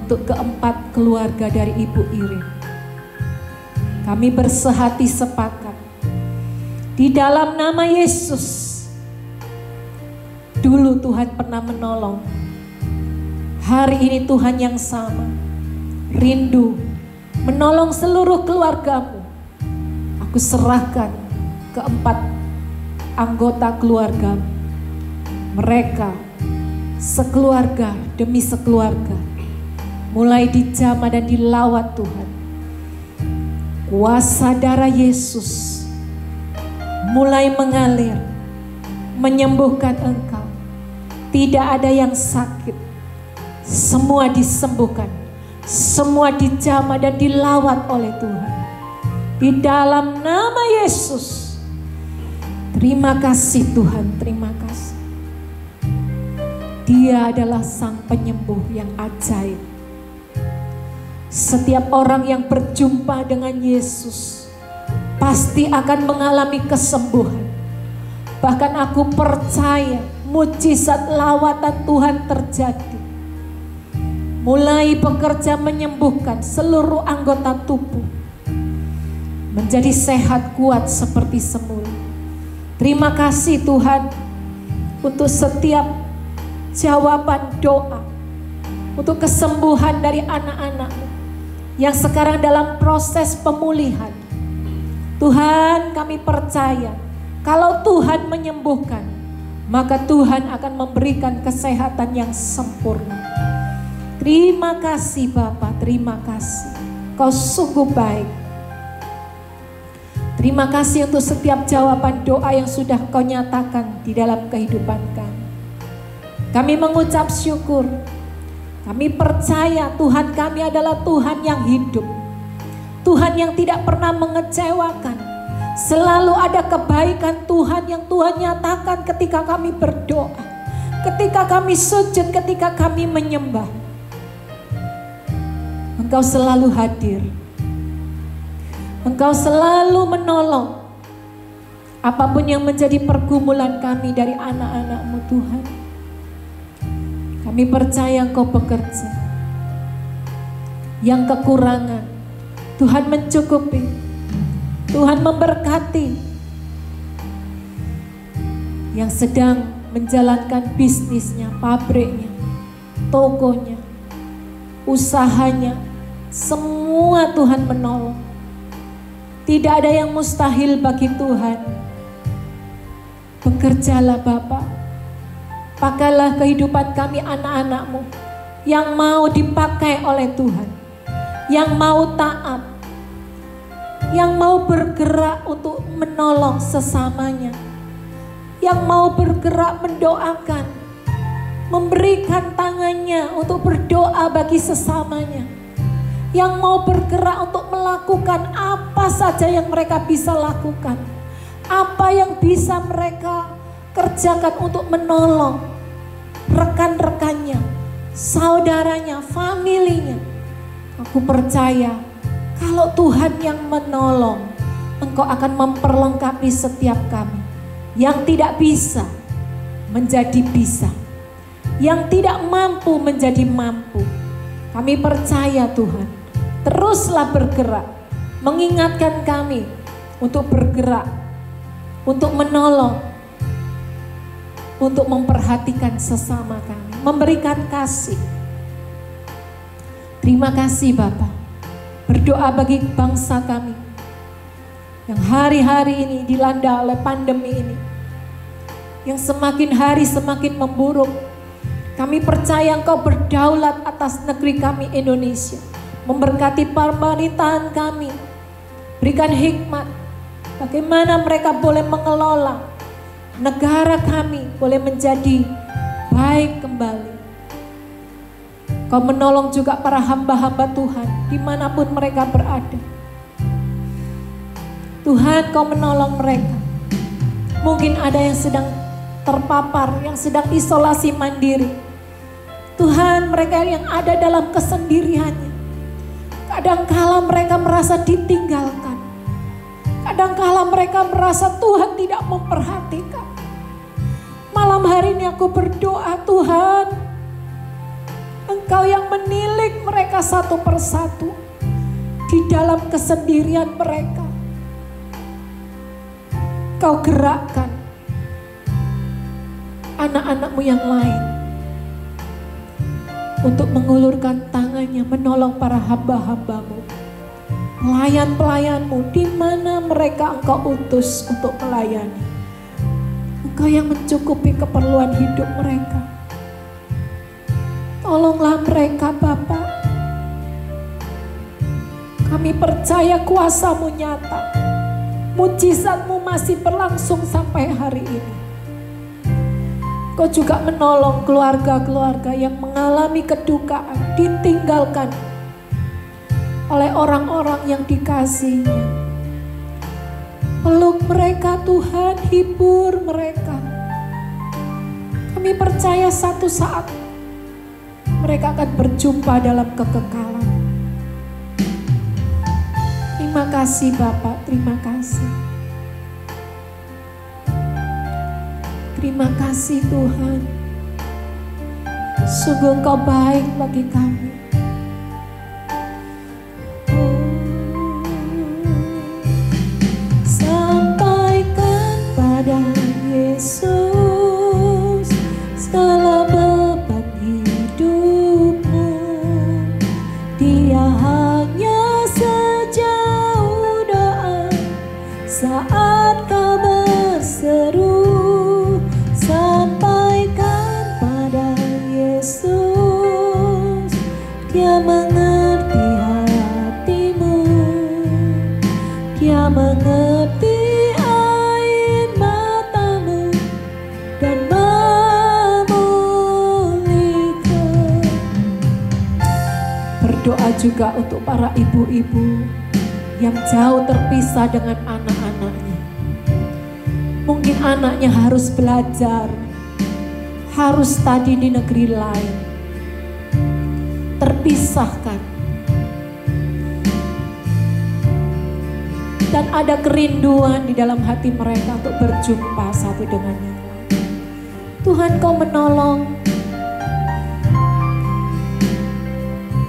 untuk keempat keluarga dari Ibu Irin. Kami bersehati sepakat di dalam nama Yesus. Dulu Tuhan pernah menolong. Hari ini Tuhan yang sama rindu menolong seluruh keluargamu. Aku serahkan keempat anggota keluarga. Mereka sekeluarga demi sekeluarga mulai dijamah dan dilawat Tuhan. Kuasa darah Yesus mulai mengalir, menyembuhkan engkau. Tidak ada yang sakit. Semua disembuhkan, semua dijamah dan dilawat oleh Tuhan. Di dalam nama Yesus. Terima kasih Tuhan, terima kasih. Dia adalah sang penyembuh yang ajaib. Setiap orang yang berjumpa dengan Yesus pasti akan mengalami kesembuhan. Bahkan aku percaya mujizat lawatan Tuhan terjadi. Mulai bekerja menyembuhkan seluruh anggota tubuh. Menjadi sehat kuat seperti semula. Terima kasih Tuhan untuk setiap jawaban doa. Untuk kesembuhan dari anak-anak-Mu yang sekarang dalam proses pemulihan. Tuhan, kami percaya kalau Tuhan menyembuhkan, maka Tuhan akan memberikan kesehatan yang sempurna. Terima kasih Bapa, terima kasih. Kau sungguh baik. Terima kasih untuk setiap jawaban doa yang sudah Kau nyatakan di dalam kehidupan kami. Kami mengucap syukur. Kami percaya Tuhan kami adalah Tuhan yang hidup. Tuhan yang tidak pernah mengecewakan. Selalu ada kebaikan Tuhan yang Tuhan nyatakan ketika kami berdoa. Ketika kami sujud, ketika kami menyembah. Engkau selalu hadir. Engkau selalu menolong. Apapun yang menjadi pergumulan kami dari anak-anak-Mu Tuhan. Kami percaya Engkau bekerja. Yang kekurangan, Tuhan mencukupi. Tuhan memberkati. Yang sedang menjalankan bisnisnya, pabriknya, tokonya, usahanya, semua Tuhan menolong. Tidak ada yang mustahil bagi Tuhan. Bekerjalah Bapa. Pakailah kehidupan kami anak-anak-Mu yang mau dipakai oleh Tuhan, yang mau taat, yang mau bergerak untuk menolong sesamanya, yang mau bergerak mendoakan, memberikan tangannya untuk berdoa bagi sesamanya, yang mau bergerak untuk melakukan apa saja yang mereka bisa lakukan, apa yang bisa mereka kerjakan untuk menolong rekan-rekannya, saudaranya, familinya. Aku percaya kalau Tuhan yang menolong, Engkau akan memperlengkapi setiap kami. Yang tidak bisa menjadi bisa, yang tidak mampu menjadi mampu. Kami percaya Tuhan, teruslah bergerak, mengingatkan kami untuk bergerak, untuk menolong, untuk memperhatikan sesama kami, memberikan kasih. Terima kasih Bapa. Berdoa bagi bangsa kami, yang hari-hari ini dilanda oleh pandemi ini, yang semakin hari semakin memburuk. Kami percaya Engkau berdaulat atas negeri kami Indonesia, memberkati pemerintahan kami, berikan hikmat bagaimana mereka boleh mengelola negara kami, boleh menjadi baik kembali. Kau menolong juga para hamba-hamba Tuhan dimanapun mereka berada. Tuhan, Kau menolong mereka. Mungkin ada yang sedang terpapar, yang sedang isolasi mandiri. Tuhan, mereka yang ada dalam kesendiriannya, kadangkala mereka merasa ditinggalkan, kadangkala mereka merasa Tuhan tidak memperhatikan. Malam hari ini aku berdoa, Tuhan, Engkau yang menilik mereka satu persatu di dalam kesendirian mereka. Kau gerakkan anak-anak-Mu yang lain untuk mengulurkan tangannya menolong para hamba-hamba-Mu, pelayan-pelayan-Mu di mana mereka Engkau utus untuk melayani. Engkau yang mencukupi keperluan hidup mereka. Tolonglah mereka Bapa. Kami percaya kuasa-Mu nyata, mujizat-Mu masih berlangsung sampai hari ini. Kau juga menolong keluarga-keluarga yang mengalami kedukaan, ditinggalkan oleh orang-orang yang dikasihinya. Peluk mereka Tuhan, hibur mereka. Kami percaya satu saat mereka akan berjumpa dalam kekekalan. Terima kasih Bapak, terima kasih. Terima kasih Tuhan, sungguh Engkau baik bagi kami. Sampaikan pada Yesus segala beban hidupmu. Dia hanya sejauh doa saat kau berseru. Sampaikan pada Yesus, Dia mengerti hatimu, Dia mengerti air matamu dan memulihkan. Berdoa juga untuk para ibu-ibu yang jauh terpisah dengan anak-anaknya. Mungkin anaknya harus belajar, harus tadi di negeri lain, terpisahkan. Dan ada kerinduan di dalam hati mereka untuk berjumpa satu dengan yang lain. Tuhan, Kau menolong.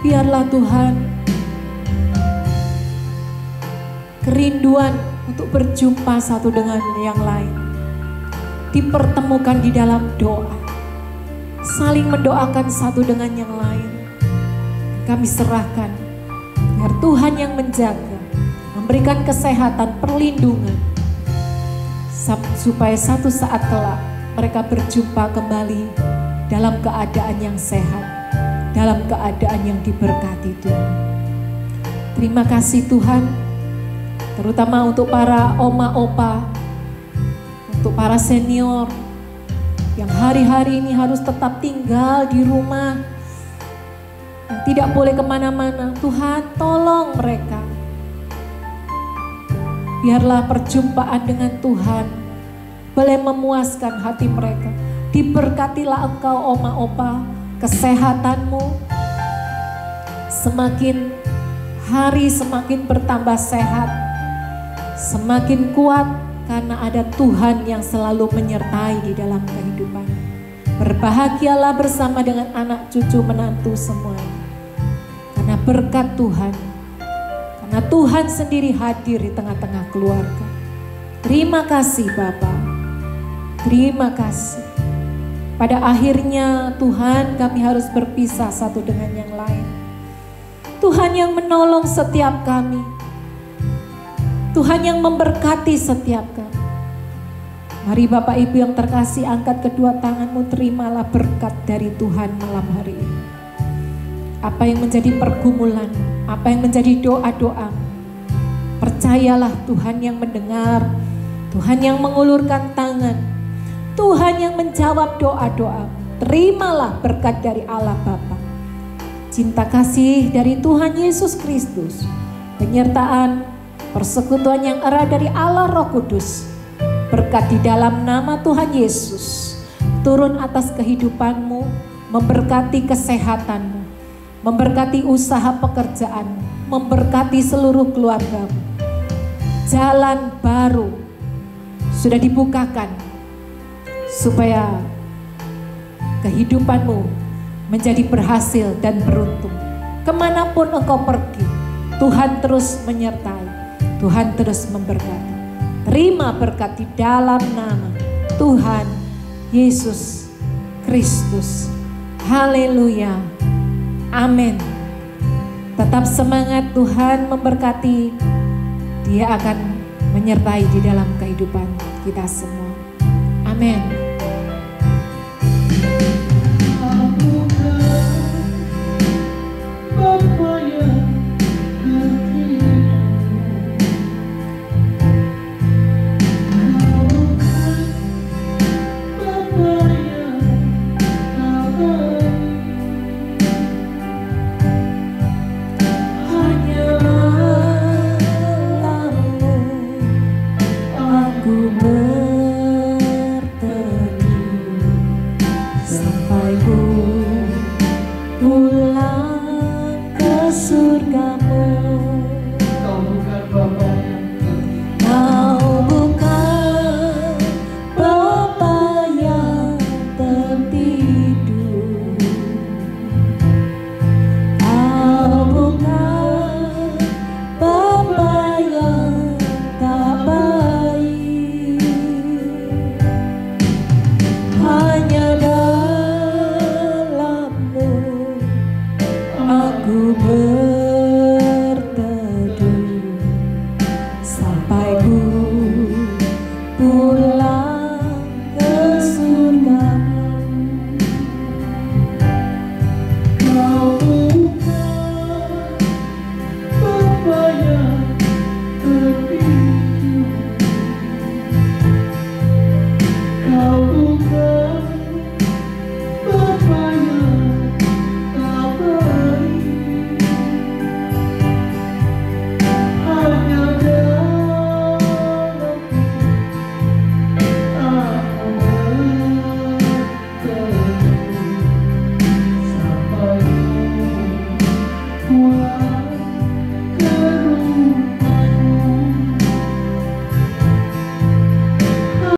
Biarlah Tuhan, kerinduan untuk berjumpa satu dengan yang lain dipertemukan di dalam doa, saling mendoakan satu dengan yang lain. Kami serahkan biar Tuhan yang menjaga, memberikan kesehatan, perlindungan, supaya satu saat kelak mereka berjumpa kembali dalam keadaan yang sehat, dalam keadaan yang diberkati Tuhan. Terima kasih Tuhan, terutama untuk para oma opa, untuk para senior yang hari-hari ini harus tetap tinggal di rumah, yang tidak boleh kemana-mana. Tuhan, tolong mereka. Biarlah perjumpaan dengan Tuhan boleh memuaskan hati mereka. Diberkatilah Engkau oma opa, kesehatanmu semakin hari semakin bertambah sehat, semakin kuat karena ada Tuhan yang selalu menyertai di dalam kehidupan. Berbahagialah bersama dengan anak cucu menantu semuanya. Karena berkat Tuhan, karena Tuhan sendiri hadir di tengah-tengah keluarga. Terima kasih Bapa, terima kasih. Pada akhirnya Tuhan, kami harus berpisah satu dengan yang lain. Tuhan yang menolong setiap kami. Tuhan yang memberkati setiap kami. Mari Bapak Ibu yang terkasih, angkat kedua tanganmu, terimalah berkat dari Tuhan malam hari ini. Apa yang menjadi pergumulan, apa yang menjadi doa-doa, percayalah Tuhan yang mendengar, Tuhan yang mengulurkan tangan, Tuhan yang menjawab doa-doa. Terimalah berkat dari Allah Bapa, cinta kasih dari Tuhan Yesus Kristus, penyertaan, persekutuan yang erat dari Allah Roh Kudus, berkat di dalam nama Tuhan Yesus turun atas kehidupanmu, memberkati kesehatanmu, memberkati usaha pekerjaanmu, memberkati seluruh keluargamu. Jalan baru sudah dibukakan supaya kehidupanmu menjadi berhasil dan beruntung. Kemanapun engkau pergi, Tuhan terus menyertai, Tuhan terus memberkati. Terima berkat di dalam nama Tuhan Yesus Kristus. Haleluya. Amin. Tetap semangat, Tuhan memberkati. Dia akan menyertai di dalam kehidupan kita semua. Amin. Aku